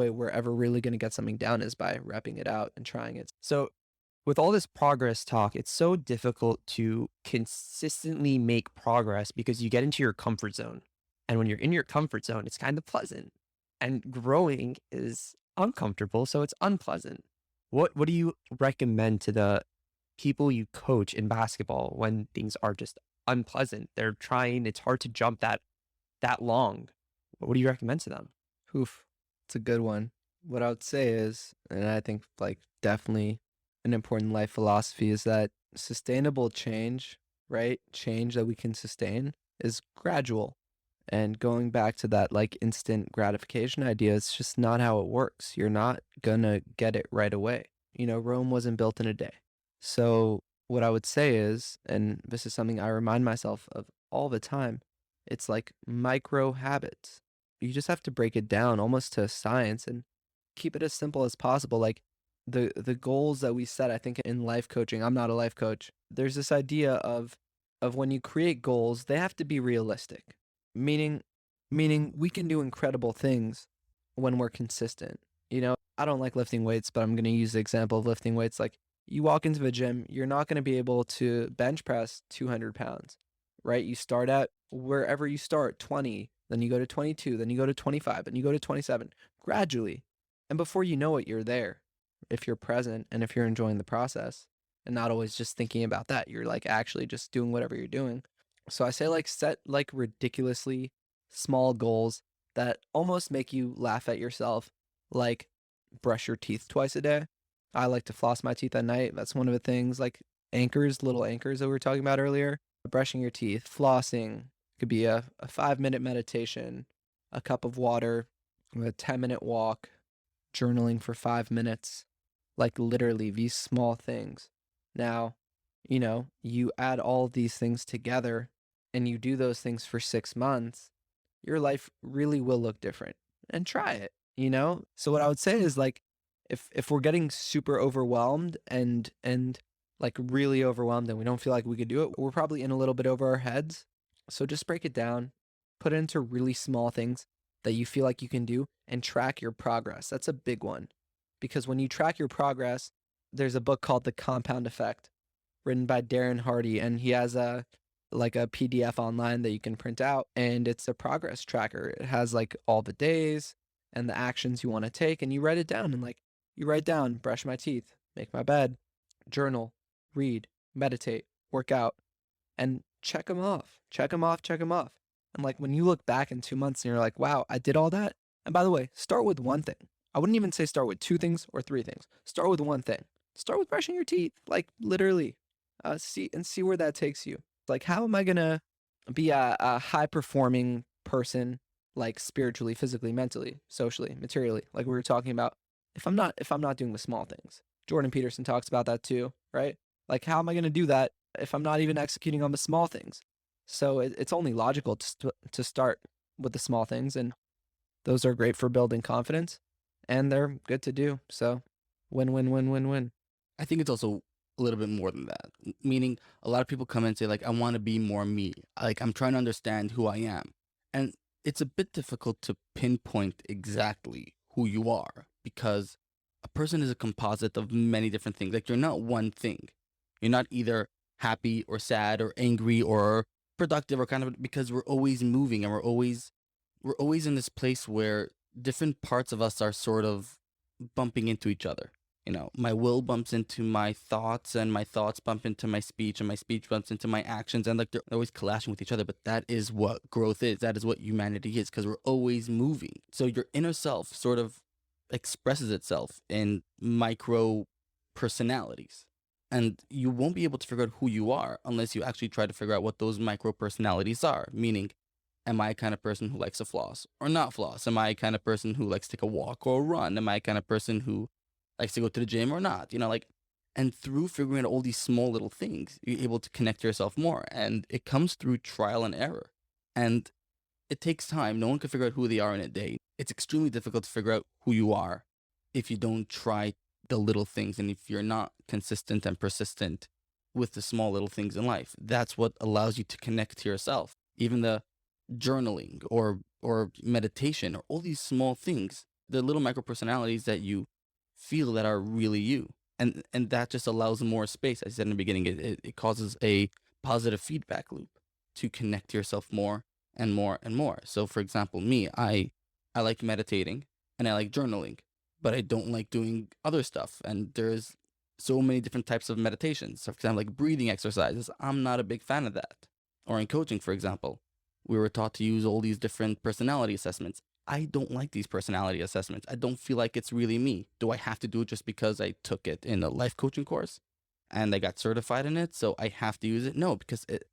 [SPEAKER 3] we're ever really going to get something down is by repping it out and trying it.
[SPEAKER 1] So with all this progress talk, it's so difficult to consistently make progress because you get into your comfort zone. And when you're in your comfort zone, it's kind of pleasant. And growing is uncomfortable, so it's unpleasant. What do you recommend to the people you coach in basketball when things are just unpleasant? They're trying, it's hard to jump that long. What do you recommend to them?
[SPEAKER 3] Oof, it's a good one. What I would say is, and I think like definitely an important life philosophy, is that sustainable change, right? Change that we can sustain is gradual. And going back to that like instant gratification idea, it's just not how it works. You're not gonna get it right away. Rome wasn't built in a day. So what I would say is, and this is something I remind myself of all the time, It's like micro habits. You just have to break it down almost to science and keep it as simple as possible. Like the goals that we set, I think in life coaching, I'm not a life coach. There's this idea of when you create goals, they have to be realistic. Meaning meaning we can do incredible things when we're consistent. I don't like lifting weights, but I'm going to use the example of lifting weights. Like you walk into the gym, you're not going to be able to bench press 200 pounds, right? You start at wherever you start, 20, then you go to 22, then you go to 25, and you go to 27 gradually. And before you know it, you're there. If you're present and if you're enjoying the process and not always just thinking about that, you're like actually just doing whatever you're doing. So I say like set like ridiculously small goals that almost make you laugh at yourself, like brush your teeth twice a day. I like to floss my teeth at night. That's one of the things, like anchors, little anchors that we were talking about earlier. Brushing your teeth, flossing could be a 5-minute meditation, a cup of water, a 10-minute walk, journaling for 5 minutes, like literally these small things. Now, you add all these things together and you do those things for 6 months, your life really will look different. And try it. So what I would say is like if we're getting super overwhelmed and like really overwhelmed and we don't feel like we could do it, we're probably in a little bit over our heads. So just break it down, put it into really small things that you feel like you can do and track your progress. That's a big one. Because when you track your progress, there's a book called The Compound Effect written by Darren Hardy, and he has a PDF online that you can print out, and it's a progress tracker. It has like all the days and the actions you want to take, and you write it down, and like you write down brush my teeth, make my bed, journal, read, meditate, work out, and check them off. Check them off, check them off. And like when you look back in 2 months and you're like, wow, I did all that. And by the way, start with one thing. I wouldn't even say start with 2 things or 3 things. Start with one thing. Start with brushing your teeth, like literally. See where that takes you. Like, how am I gonna be a high performing person, like spiritually, physically, mentally, socially, materially, like we were talking about, if I'm not doing the small things? Jordan Peterson talks about that too, right? Like, how am I gonna do that if I'm not even executing on the small things? So it's only logical to start with the small things, and those are great for building confidence, and they're good to do. So win, win, win, win, win.
[SPEAKER 2] I think it's also a little bit more than that. Meaning, a lot of people come and say, like, I want to be more me. Like, I'm trying to understand who I am. And it's a bit difficult to pinpoint exactly who you are because a person is a composite of many different things. Like, you're not one thing. You're not either happy or sad or angry or productive or kind of, because we're always moving and we're always in this place where different parts of us are sort of bumping into each other. My will bumps into my thoughts and my thoughts bump into my speech and my speech bumps into my actions, and like they're always clashing with each other. But that is what growth is. That is what humanity is, because we're always moving. So your inner self sort of expresses itself in micro personalities. And you won't be able to figure out who you are unless you actually try to figure out what those micro personalities are. Meaning, am I a kind of person who likes to floss or not floss? Am I a kind of person who likes to take a walk or run? Am I a kind of person who likes to go to the gym or not? And through figuring out all these small little things, you're able to connect to yourself more. And it comes through trial and error. And it takes time. No one can figure out who they are in a day. It's extremely difficult to figure out who you are if you don't try the little things and if you're not consistent and persistent with the small little things in life. That's what allows you to connect to yourself. Even the journaling or meditation or all these small things, the little micro personalities that you feel that are really you. And that just allows more space. As I said in the beginning, it causes a positive feedback loop to connect to yourself more and more and more. So for example, me, I like meditating and I like journaling, but I don't like doing other stuff. And there's so many different types of meditations. So for example, like breathing exercises, I'm not a big fan of that. Or in coaching, for example, we were taught to use all these different personality assessments. I don't like these personality assessments. I don't feel like it's really me. Do I have to do it just because I took it in a life coaching course and I got certified in it, so I have to use it? No, because it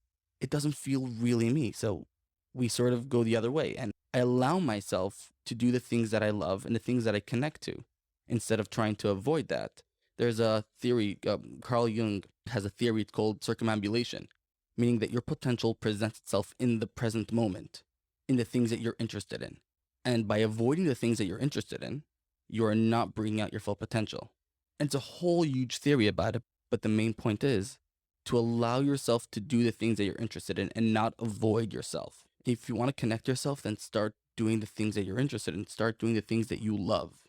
[SPEAKER 2] doesn't feel really me. So we sort of go the other way. And I allow myself to do the things that I love and the things that I connect to instead of trying to avoid that. There's a theory, Carl Jung has a theory called circumambulation, meaning that your potential presents itself in the present moment, in the things that you're interested in. And by avoiding the things that you're interested in, you are not bringing out your full potential. And it's a whole huge theory about it, but the main point is to allow yourself to do the things that you're interested in and not avoid yourself. If you want to connect yourself, then start doing the things that you're interested in. Start doing the things that you love.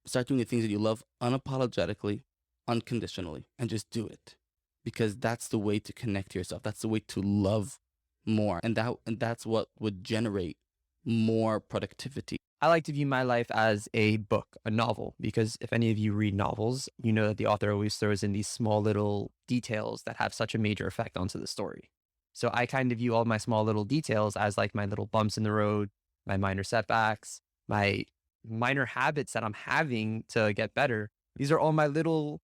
[SPEAKER 2] Start doing the things that you love unapologetically, unconditionally, and just do it. Because that's the way to connect to yourself. That's the way to love more. And that's what would generate more productivity.
[SPEAKER 1] I like to view my life as a book, a novel, because if any of you read novels, you know that the author always throws in these small little details that have such a major effect onto the story. So I kind of view all my small little details as like my little bumps in the road, my minor setbacks, my minor habits that I'm having to get better. These are all my little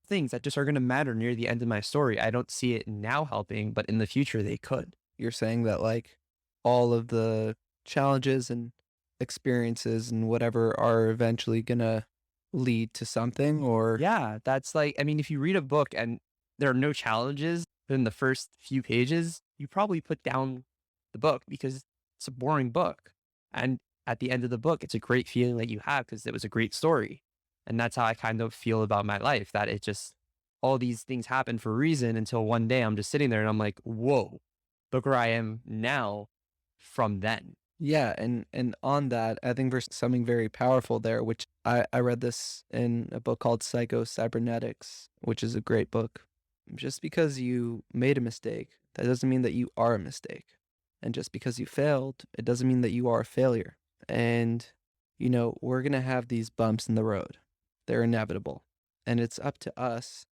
[SPEAKER 1] things that just are going to matter near the end of my story. I don't see it now helping, but in the future they could.
[SPEAKER 3] You're saying that like all of the challenges and experiences and whatever are eventually gonna lead to something, or
[SPEAKER 1] Yeah, that's like, I mean, if you read a book and there are no challenges in the first few pages, you probably put down the book because it's a boring book. And at the end of the book, it's a great feeling that you have because it was a great story. And that's how I kind of feel about my life, that it just, all these things happen for a reason until one day I'm just sitting there and I'm like, whoa, look where I am now from then.
[SPEAKER 3] yeah, and on that, I think there's something very powerful there, which I read this in a book called Cybernetics, which is a great book. Just because you made a mistake, that doesn't mean that you are a mistake. And just because you failed, it doesn't mean that you are a failure. And, you know, we're going to have these bumps in the road. They're inevitable. And it's up to us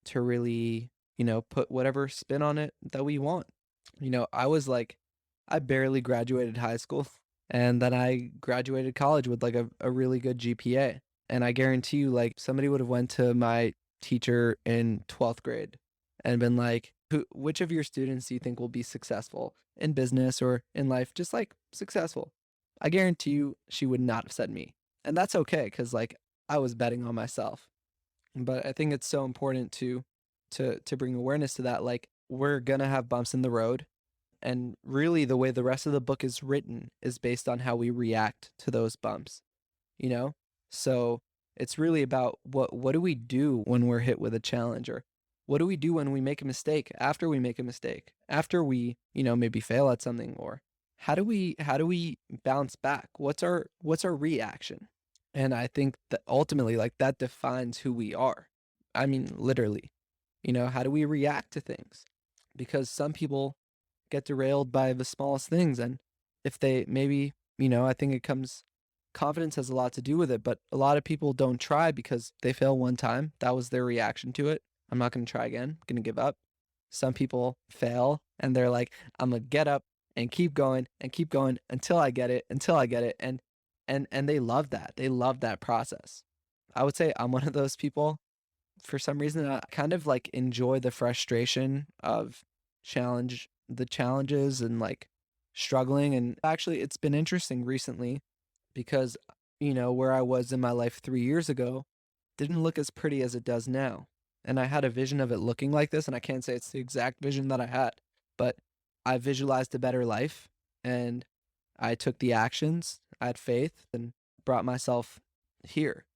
[SPEAKER 3] to really, you know, put whatever spin on it that we want. You know, I barely graduated high school, and then I graduated college with like a really good GPA. And I guarantee you, like, somebody would have went to my teacher in 12th grade and been like, which of your students do you think will be successful in business or in life? Just like successful. I guarantee you she would not have said me. And that's okay, because like I was betting on myself. But I think it's so important to bring awareness to that. Like, we're gonna have bumps in the road. And really the way the rest of the book is written is based on how we react to those bumps, you know? So it's really about what do we do when we're hit with a challenge, or what do we do when we make a mistake, after we make a mistake, after we, you know, maybe fail at something, or how do we bounce back? What's our reaction? And I think that ultimately, like, that defines who we are. I mean, literally, you know, how do we react to things? Because some people get derailed by the smallest things. And if they maybe, you know, I think confidence has a lot to do with it, but a lot of people don't try because they fail one time. That was their reaction to it. I'm not going to try again. I'm going to give up. Some people fail and they're like, I'm going to get up and keep going until I get it, And they love that. They love that process. I would say I'm one of those people. For some reason, I kind of like enjoy the frustration of the challenges and like struggling. And actually, it's been interesting recently because, you know, where I was in my life 3 years ago didn't look as pretty as it does now. And I had a vision of it looking like this, and I can't say it's the exact vision that I had, but I visualized a better life and I took the actions, I had faith, and brought myself here.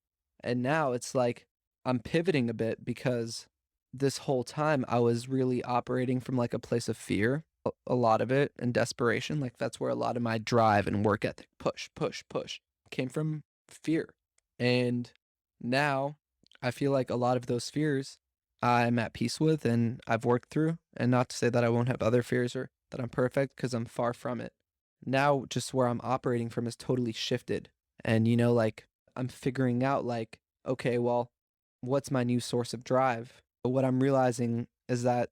[SPEAKER 3] And now it's like I'm pivoting a bit because this whole time I was really operating from like a place of fear, a lot of it, and desperation. Like, that's where a lot of my drive and work ethic, push, came from fear. And now I feel like a lot of those fears I'm at peace with and I've worked through. And not to say that I won't have other fears or that I'm perfect, because I'm far from it. Now, just where I'm operating from is totally shifted. And, you know, like, I'm figuring out, like, okay, well, what's my new source of drive? But what I'm realizing is that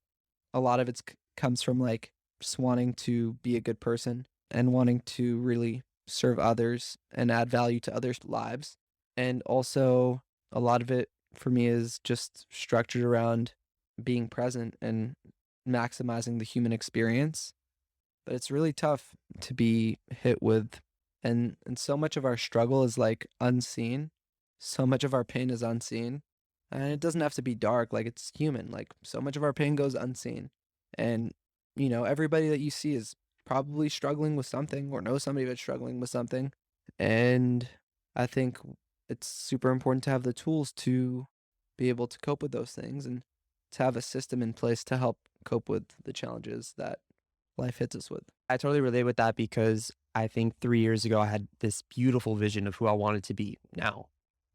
[SPEAKER 3] a lot of it comes from like just wanting to be a good person and wanting to really serve others and add value to others' lives. And also, a lot of it for me is just structured around being present and maximizing the human experience. But it's really tough to be hit with, and so much of our struggle is like unseen. So much of our pain is unseen. And it doesn't have to be dark, like, it's human. Like, so much of our pain goes unseen. And everybody that you see is probably struggling with something or knows somebody that's struggling with something. And I think it's super important to have the tools to be able to cope with those things and to have a system in place to help cope with the challenges that life hits us with.
[SPEAKER 1] I totally relate with that because I think 3 years ago, I had this beautiful vision of who I wanted to be now.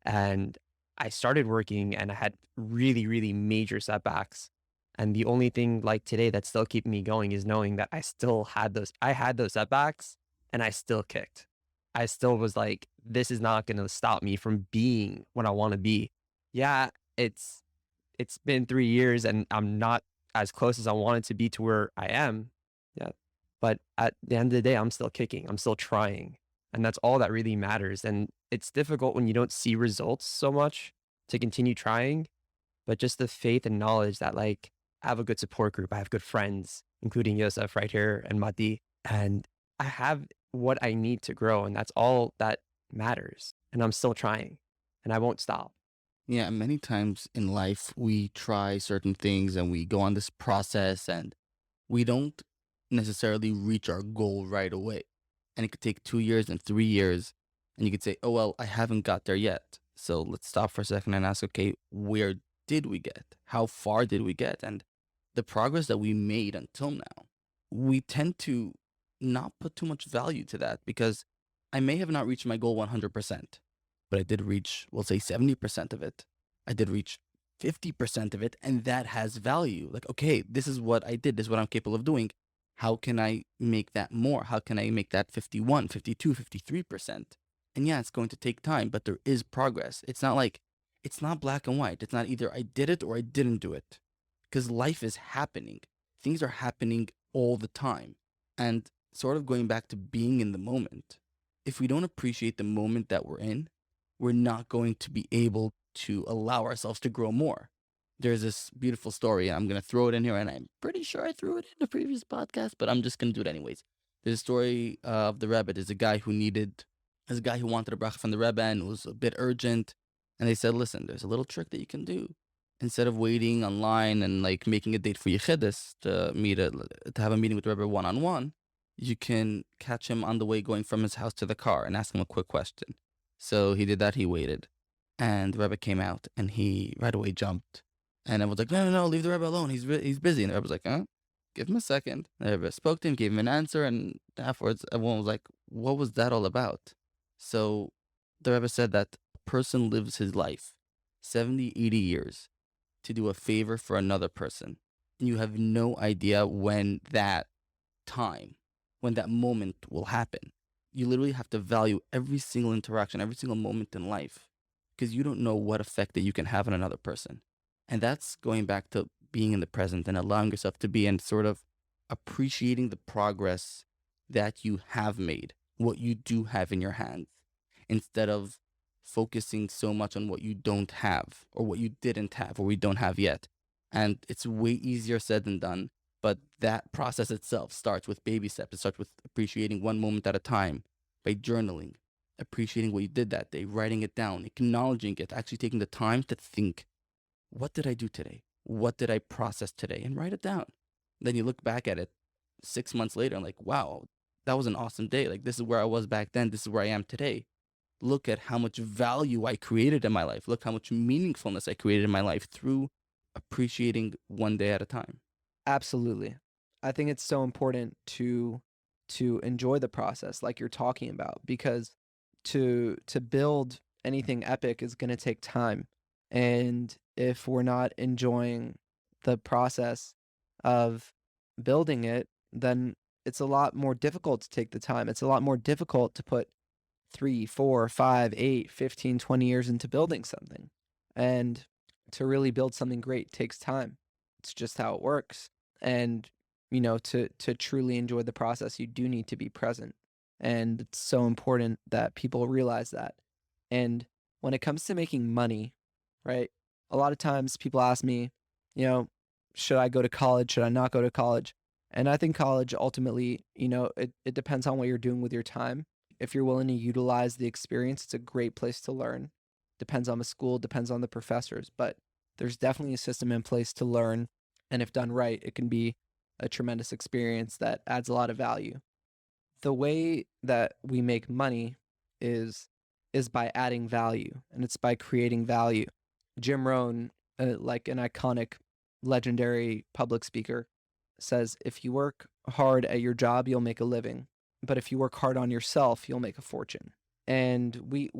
[SPEAKER 1] And I started working and I had really, really major setbacks. And the only thing like today that's still keeping me going is knowing that I had those setbacks and I still kicked. I still was like, this is not going to stop me from being what I want to be. Yeah, it's, it's been 3 years and I'm not as close as I wanted to be to where I am. Yeah. But at the end of the day, I'm still kicking. I'm still trying. And that's all that really matters. And it's difficult when you don't see results so much to continue trying, but just the faith and knowledge that like I have a good support group. I have good friends, including Yosef right here and Mati. And I have what I need to grow. And that's all that matters. And I'm still trying and I won't stop.
[SPEAKER 2] Yeah, many times in life, we try certain things and we go on this process and we don't necessarily reach our goal right away. And it could take 2 years and 3 years. And you could say, oh, well, I haven't got there yet. So let's stop for a second and ask, okay, where did we get? How far did we get? And the progress that we made until now, we tend to not put too much value to that because I may have not reached my goal 100%, but I did reach, we'll say 70% of it. I did reach 50% of it, and that has value. Like, okay, this is what I did. This is what I'm capable of doing. How can I make that more? How can I make that 51, 52, 53%? And yeah, it's going to take time, but there is progress. It's not black and white. It's not either I did it or I didn't do it. Because life is happening. Things are happening all the time. And sort of going back to being in the moment, if we don't appreciate the moment that we're in, we're not going to be able to allow ourselves to grow more. There's this beautiful story. I'm going to throw it in here, and I'm pretty sure I threw it in the previous podcast, but I'm just going to do it anyways. There's a story of the Rebbe. There's a guy who wanted a bracha from the Rebbe, and it was a bit urgent. And they said, listen, there's a little trick that you can do. Instead of waiting online and like making a date for Yechidus to have a meeting with the Rebbe one-on-one, you can catch him on the way going from his house to the car and ask him a quick question. So he did that. He waited. And the Rebbe came out and he right away jumped. And everyone's like, no, leave the Rebbe alone. He's busy. And the Rebbe's like, give him a second. The Rebbe spoke to him, gave him an answer. And afterwards, everyone was like, what was that all about? So the Rebbe said that a person lives his life 70, 80 years to do a favor for another person. And you have no idea when that moment will happen. You literally have to value every single interaction, every single moment in life, because you don't know what effect that you can have on another person. And that's going back to being in the present and allowing yourself to be and sort of appreciating the progress that you have made, what you do have in your hands, instead of focusing so much on what you don't have or what you didn't have or we don't have yet. And it's way easier said than done. But that process itself starts with baby steps. It starts with appreciating one moment at a time by journaling, appreciating what you did that day, writing it down, acknowledging it, actually taking the time to think, what did I do today? What did I process today? And write it down. Then you look back at it 6 months later and like, wow, that was an awesome day. Like, this is where I was back then. This is where I am today. Look at how much value I created in my life. Look how much meaningfulness I created in my life through appreciating one day at a time.
[SPEAKER 3] Absolutely. I think it's so important to enjoy the process like you're talking about, because to build anything epic is going to take time. And if we're not enjoying the process of building it, then it's a lot more difficult to take the time. It's a lot more difficult to put 3, 4, 5, 8, 15, 20 years into building something. And to really build something great takes time. It's just how it works. And, to truly enjoy the process, you do need to be present. And it's so important that people realize that. And when it comes to making money, right? A lot of times people ask me, should I go to college? Should I not go to college? And I think college ultimately, it depends on what you're doing with your time. If you're willing to utilize the experience, it's a great place to learn. Depends on the school, depends on the professors, but there's definitely a system in place to learn. And if done right, it can be a tremendous experience that adds a lot of value. The way that we make money is by adding value, and it's by creating value. Jim Rohn, like an iconic, legendary public speaker, says if you work hard at your job, you'll make a living, but if you work hard on yourself, you'll make a fortune. And we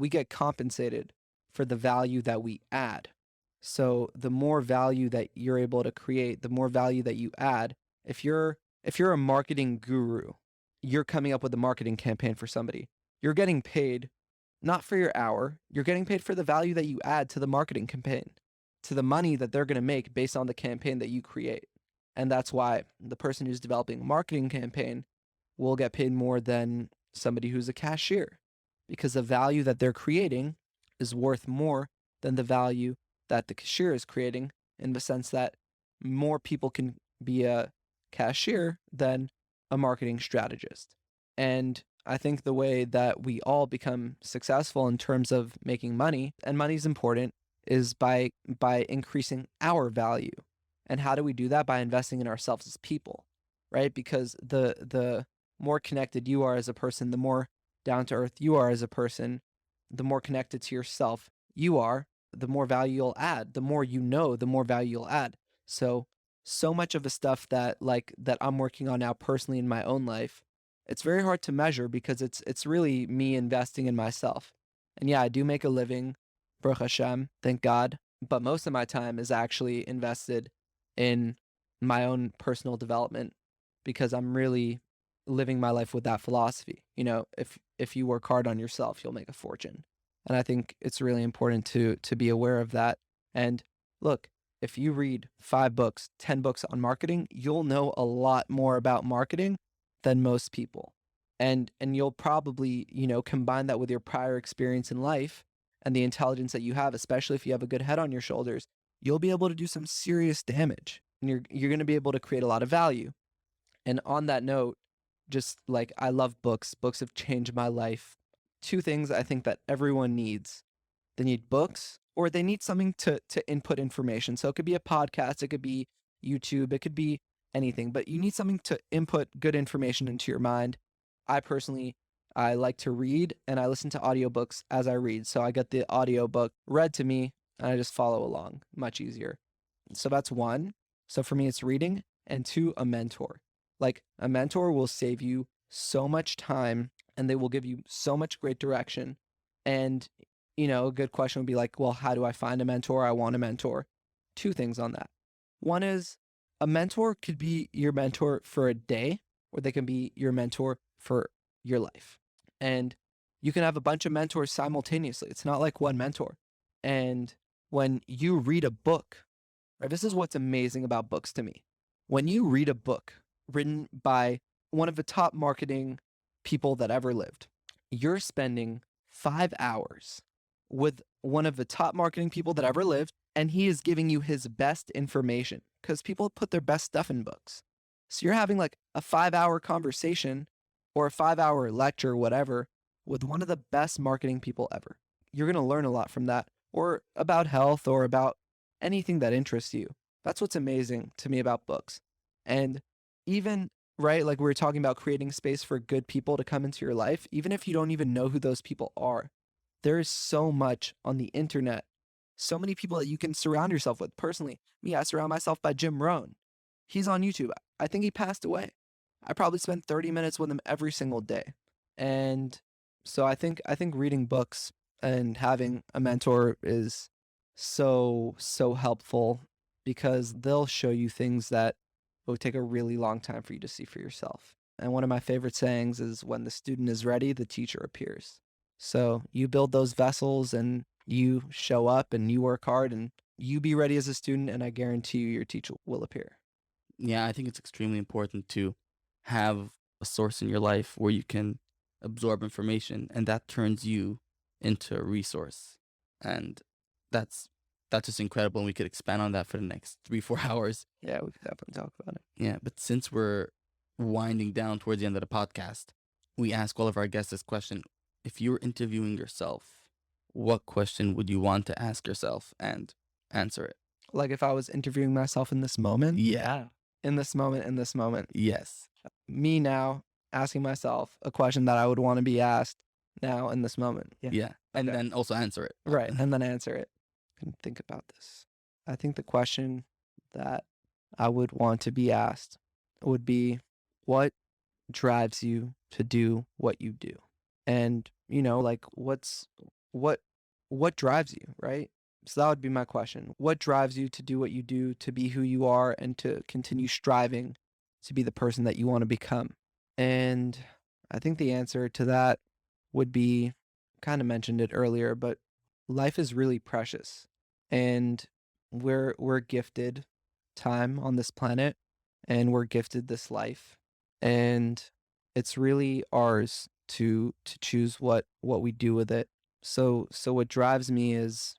[SPEAKER 3] get compensated for the value that we add. So the more value that you're able to create, the more value that you add. If you're a marketing guru, you're coming up with a marketing campaign for somebody. You're getting paid not for your hour, you're getting paid for the value that you add to the marketing campaign, to the money that they're going to make based on the campaign that you create. And that's why the person who's developing a marketing campaign will get paid more than somebody who's a cashier, because the value that they're creating is worth more than the value that the cashier is creating, in the sense that more people can be a cashier than a marketing strategist. And I think the way that we all become successful in terms of making money, and money's important, is by increasing our value. And how do we do that? By investing in ourselves as people, right? Because the more connected you are as a person, the more down to earth you are as a person, the more connected to yourself you are, the more value you'll add. The more you know, the more value you'll add. So much of the stuff that I'm working on now personally in my own life, it's very hard to measure because it's really me investing in myself. And yeah, I do make a living, Baruch Hashem, thank God, but most of my time is actually invested in my own personal development, because I'm really living my life with that philosophy. You know, if you work hard on yourself, you'll make a fortune. And I think it's really important to be aware of that. And look, if you read 5 books, 10 books on marketing, you'll know a lot more about marketing than most people. And you'll probably, combine that with your prior experience in life and the intelligence that you have, especially if you have a good head on your shoulders, you'll be able to do some serious damage. And you're going to be able to create a lot of value. And on that note, just like, I love books. Books have changed my life. 2 things I think that everyone needs. They need books, or they need something to input information. So it could be a podcast, it could be YouTube, it could be anything, but you need something to input good information into your mind. I like to read, and I listen to audiobooks as I read. So I get the audiobook read to me and I just follow along, much easier. So that's 1. So for me, it's reading. And 2, a mentor. Like, a mentor will save you so much time, and they will give you so much great direction. And, a good question would be like, well, how do I find a mentor? I want a mentor. 2 things on that. One is, a mentor could be your mentor for a day, or they can be your mentor for your life. And you can have a bunch of mentors simultaneously. It's not like one mentor. And when you read a book, right, this is what's amazing about books to me. When you read a book written by one of the top marketing people that ever lived, you're spending 5 hours with one of the top marketing people that ever lived, and he is giving you his best information, because people put their best stuff in books. So you're having like a 5-hour conversation or a 5-hour lecture, whatever, with one of the best marketing people ever. You're going to learn a lot from that, or about health, or about anything that interests you. That's what's amazing to me about books. And even, right, like we were talking about creating space for good people to come into your life, even if you don't even know who those people are, there is so much on the internet, so many people that you can surround yourself with. Personally, me, I surround myself by Jim Rohn. He's on YouTube. I think he passed away. I probably spend 30 minutes with him every single day. And so I think reading books and having a mentor is so helpful, because they'll show you things that it would take a really long time for you to see for yourself. And one of my favorite sayings is, when the student is ready, the teacher appears. So you build those vessels, and you show up, and you work hard, and you be ready as a student, and I guarantee you your teacher will appear.
[SPEAKER 2] Yeah, I think it's extremely important to have a source in your life where you can absorb information, and that turns you into a resource. And that's just incredible, and we could expand on that for the next 3-4 hours.
[SPEAKER 3] Yeah, we could definitely talk about it.
[SPEAKER 2] Yeah, but since we're winding down towards the end of the podcast, we ask all of our guests this question. If you were interviewing yourself, what question would you want to ask yourself and answer it?
[SPEAKER 3] Like, if I was interviewing myself in this moment?
[SPEAKER 2] Yeah.
[SPEAKER 3] in this moment.
[SPEAKER 2] Yes.
[SPEAKER 3] Me now asking myself a question that I would want to be asked now in this moment.
[SPEAKER 2] Yeah. And
[SPEAKER 3] Okay.
[SPEAKER 2] then also answer it.
[SPEAKER 3] Right. And then answer it. And think about this. I think the question that I would want to be asked would be, what drives you to do what you do? And, like what drives you, right? So that would be my question. What drives you to do what you do, to be who you are, and to continue striving to be the person that you want to become? And I think the answer to that would be, kind of mentioned it earlier, but life is really precious. And we're gifted time on this planet, and we're gifted this life. And it's really ours to choose what we do with it. So what drives me is,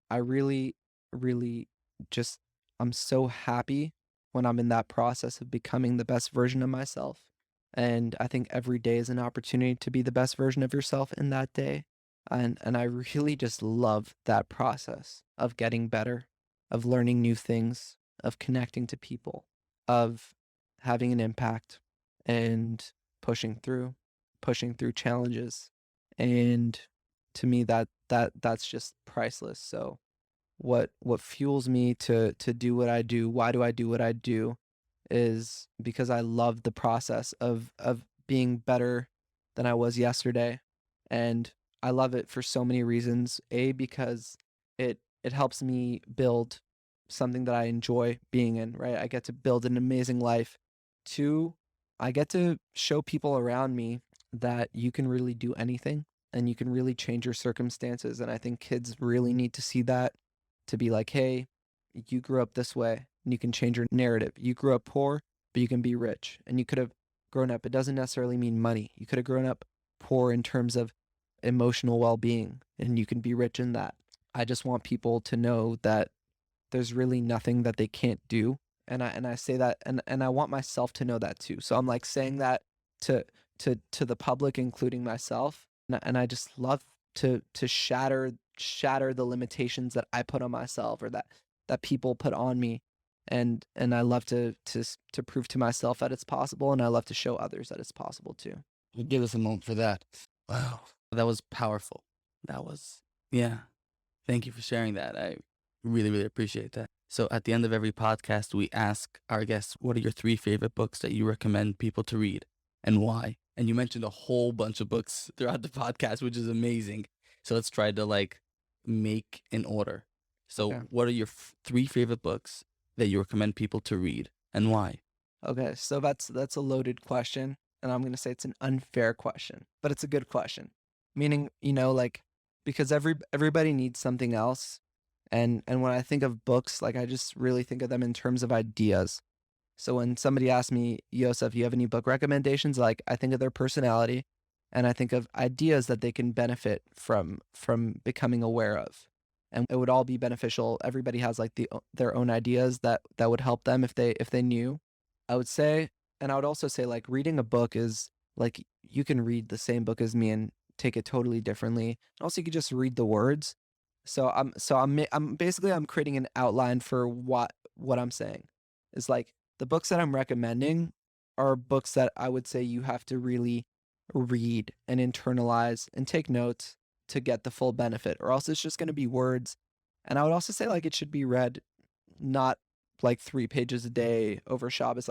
[SPEAKER 3] I really, really just, I'm so happy when I'm in that process of becoming the best version of myself. And I think every day is an opportunity to be the best version of yourself in that day. And I really just love that process of getting better, of learning new things, of connecting to people, of having an impact, and pushing through challenges. And to me, that's just priceless. So what fuels me to do what I do, why do I do what I do, is because I love the process of being better than I was yesterday. And I love it for so many reasons. A, because it helps me build something that I enjoy being in, right? I get to build an amazing life. Two, I get to show people around me that you can really do anything and you can really change your circumstances. And I think kids really need to see that, to be like, hey, you grew up this way and you can change your narrative. You grew up poor, but you can be rich. And you could have grown up, it doesn't necessarily mean money. You could have grown up poor in terms of emotional well-being, and you can be rich in that. I just want people to know that there's really nothing that they can't do. And I say that, and I want myself to know that too. So I'm like saying that to the public, including myself. And I just love to shatter the limitations that I put on myself, or that people put on me. And I love to prove to myself that it's possible, and I love to show others that it's possible too.
[SPEAKER 2] Give us a moment for that. Wow. That was powerful. Yeah. Thank you for sharing that. I really, really appreciate that. So at the end of every podcast, we ask our guests, what are your 3 favorite books that you recommend people to read and why? And you mentioned a whole bunch of books throughout the podcast, which is amazing. So let's try to make an order. So
[SPEAKER 3] Okay.
[SPEAKER 2] what are your 3 favorite books that you recommend people to read and why?
[SPEAKER 3] Okay, so that's a loaded question, and I'm gonna say it's an unfair question, but it's a good question. Meaning, because everybody needs something else, and when I think of books, I just really think of them in terms of ideas. So when somebody asks me, Yosef, you have any book recommendations? I think of their personality, and I think of ideas that they can benefit from becoming aware of, and it would all be beneficial. Everybody has their own ideas that would help them if they knew. I would say, and I would also say, reading a book is you can read the same book as me and take it totally differently. And also, you could just read the words. I'm basically, I'm creating an outline for what I'm saying. Is the books that I'm recommending are books that I would say you have to really read and internalize and take notes to get the full benefit, or else it's just going to be words. And I would also say it should be read not 3 pages a day over Shabbos.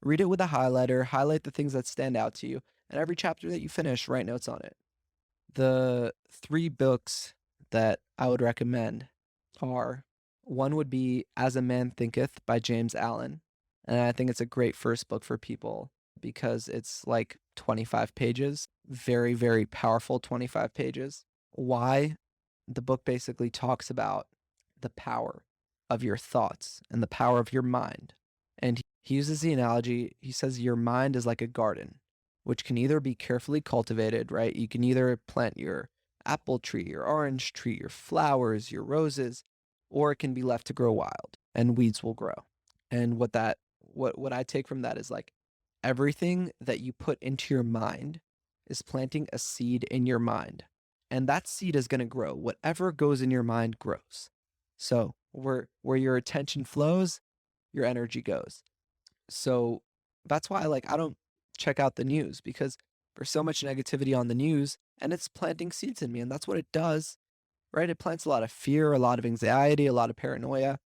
[SPEAKER 3] Read it with a highlighter, highlight the things that stand out to you, and every chapter that you finish, write notes on it. The 3 books that I would recommend are, one would be As a Man Thinketh by James Allen. And I think it's a great first book for people because it's 25 pages, very, very powerful 25 pages. Why? The book basically talks about the power of your thoughts and the power of your mind. And he uses the analogy, he says your mind is like a garden, which can either be carefully cultivated, right? You can either plant your apple tree, your orange tree, your flowers, your roses, or it can be left to grow wild and weeds will grow. And what I take from that is everything that you put into your mind is planting a seed in your mind. And that seed is going to grow. Whatever goes in your mind grows. So where your attention flows, your energy goes. So that's why I don't check out the news, because there's so much negativity on the news and it's planting seeds in me. And that's what it does, right? It plants a lot of fear, a lot of anxiety, a lot of paranoia.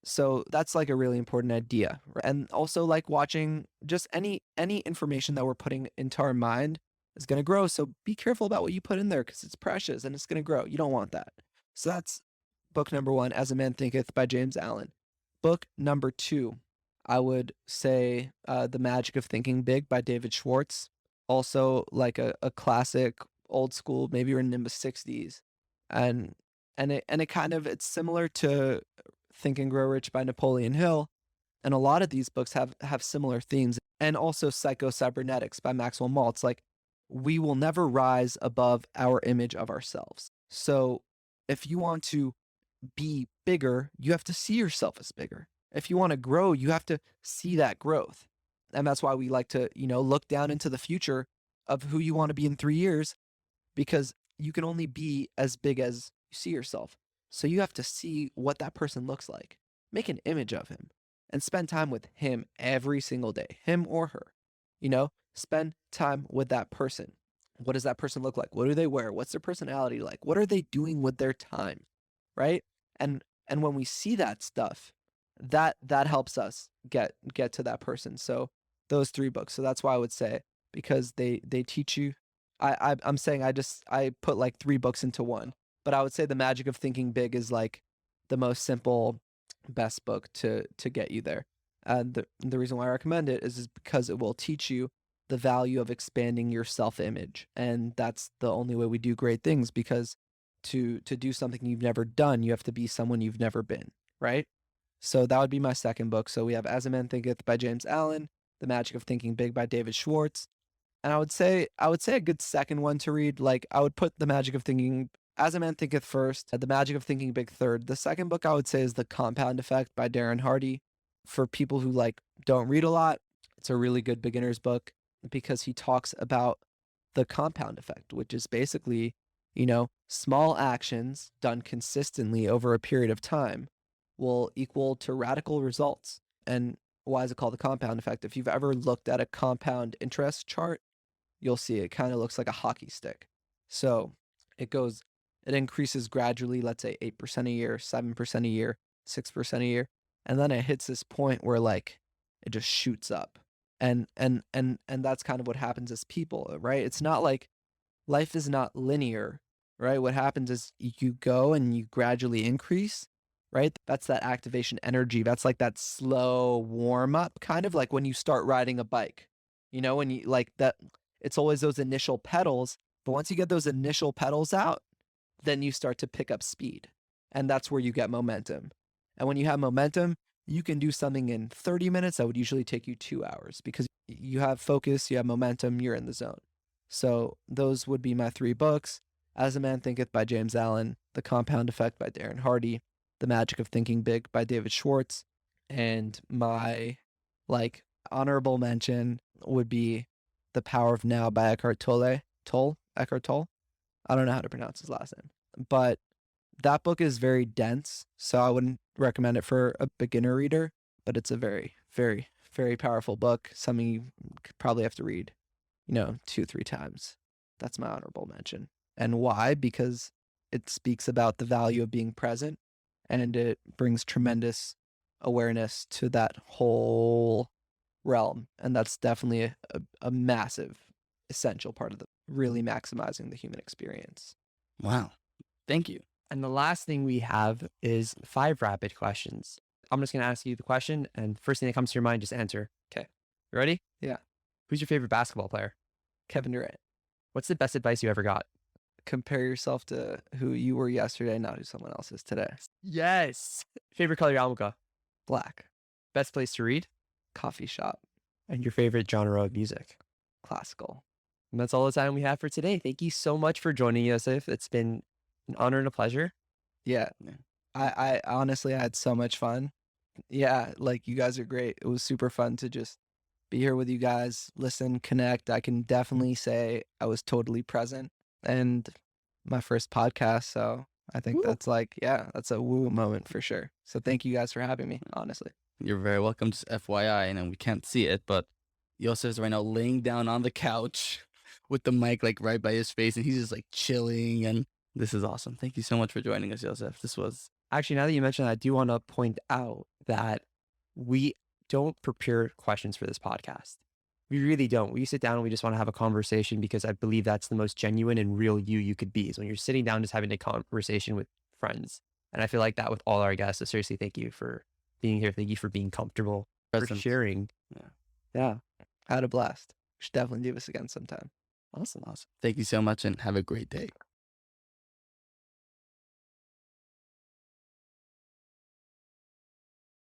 [SPEAKER 3] So that's like a really important idea. And also like watching just any information that we're putting into our mind is going to grow. So be careful about what you put in there, because it's precious and it's going to grow. You don't want that. So that's book number 1, As a Man Thinketh by James Allen. Book number 2, I would say The Magic of Thinking Big by David Schwartz. Also like a classic, old school, maybe written in the 60s. And it kind of, it's similar to Think and Grow Rich by Napoleon Hill. And a lot of these books have similar themes. And also Cybernetics by Maxwell Maltz. Like, we will never rise above our image of ourselves. So if you want to be bigger, you have to see yourself as bigger. If you want to grow, you have to see that growth. And that's why we like to, look down into the future of who you want to be in 3 years, because you can only be as big as you see yourself. So you have to see what that person looks like, make an image of him, and spend time with him every single day, him or her. Spend time with that person. What does that person look like? What do they wear? What's their personality like? What are they doing with their time? Right? And when we see that stuff, that helps us get to that person. So those 3 books. So that's why I would say, because they teach you. I'm saying I put like 3 books into one, but I would say The Magic of Thinking Big is like the most simple, best book to get you there. And the reason why I recommend it is because it will teach you the value of expanding your self-image. And that's the only way we do great things, because to do something you've never done, you have to be someone you've never been, right? So that would be my second book. So we have As a Man Thinketh by James Allen, The Magic of Thinking Big by David Schwartz. And I would say a good second one to read. Like, I would put The Magic of Thinking, As a Man Thinketh first, The Magic of Thinking Big third. The second book I would say is The Compound Effect by Darren Hardy. For people who don't read a lot, it's a really good beginner's book, because he talks about the compound effect, which is basically, small actions done consistently over a period of time will equal to radical results. And why is it called the compound effect? If you've ever looked at a compound interest chart, you'll see it kind of looks like a hockey stick. So it increases gradually, let's say 8% a year, 7% a year, 6% a year. And then it hits this point where it just shoots up. And that's kind of what happens as people, right? It's not like life is not linear, right? What happens is you go and you gradually increase, right? That's that activation energy. That's like that slow warm up, kind of like when you start riding a bike, when you that, it's always those initial pedals. But once you get those initial pedals out, then you start to pick up speed. And that's where you get momentum. And when you have momentum, you can do something in 30 minutes that would usually take you 2 hours, because you have focus, you have momentum, you're in the zone. So those would be my 3 books: As a Man Thinketh by James Allen, The Compound Effect by Darren Hardy, The Magic of Thinking Big by David Schwartz, and my honorable mention would be The Power of Now by Eckhart Tolle. Eckhart Tolle. I don't know how to pronounce his last name, but that book is very dense, so I wouldn't recommend it for a beginner reader, but it's a very, very, very powerful book, something you could probably have to read, 2-3 times. That's my honorable mention. And why? Because it speaks about the value of being present, and it brings tremendous awareness to that whole realm. And that's definitely a massive, essential part of really maximizing the human experience.
[SPEAKER 2] Wow. Thank you.
[SPEAKER 1] And the last thing we have is 5 rapid questions. I'm just going to ask you the question, and first thing that comes to your mind, just answer.
[SPEAKER 3] Okay.
[SPEAKER 1] You ready?
[SPEAKER 3] Yeah.
[SPEAKER 1] Who's your favorite basketball player?
[SPEAKER 3] Kevin Durant.
[SPEAKER 1] What's the best advice you ever got?
[SPEAKER 3] Compare yourself to who you were yesterday, not who someone else is today.
[SPEAKER 1] Yes. Favorite color yarmulke?
[SPEAKER 3] Black.
[SPEAKER 1] Best place to read?
[SPEAKER 3] Coffee shop.
[SPEAKER 1] And your favorite genre of music?
[SPEAKER 3] Classical.
[SPEAKER 1] And that's all the time we have for today. Thank you so much for joining us, Yosef. It's been an honor and a pleasure.
[SPEAKER 3] Yeah. I honestly, I had so much fun. Yeah, you guys are great. It was super fun to just be here with you guys, listen, connect. I can definitely say I was totally present, and my first podcast. So I think that's that's a woo moment for sure. So thank you guys for having me, honestly.
[SPEAKER 2] You're very welcome. Just FYI, and we can't see it, but Yosef is right now laying down on the couch with the mic like right by his face, and he's just like chilling. And this is awesome. Thank you so much for joining us, Yosef. This was
[SPEAKER 1] Actually, now that you mentioned that, I do want to point out that we don't prepare questions for this podcast. We really don't. We sit down and we just want to have a conversation because I believe that's the most genuine and real you could be, is when you're sitting down just having a conversation with friends. And I feel like that with all our guests. So seriously, thank you for being here. Thank you for being comfortable, for
[SPEAKER 2] present.
[SPEAKER 1] sharing. Yeah.
[SPEAKER 3] I had a blast. We should definitely do this again sometime.
[SPEAKER 1] Awesome.
[SPEAKER 2] Awesome. Thank you so much, and have a great day.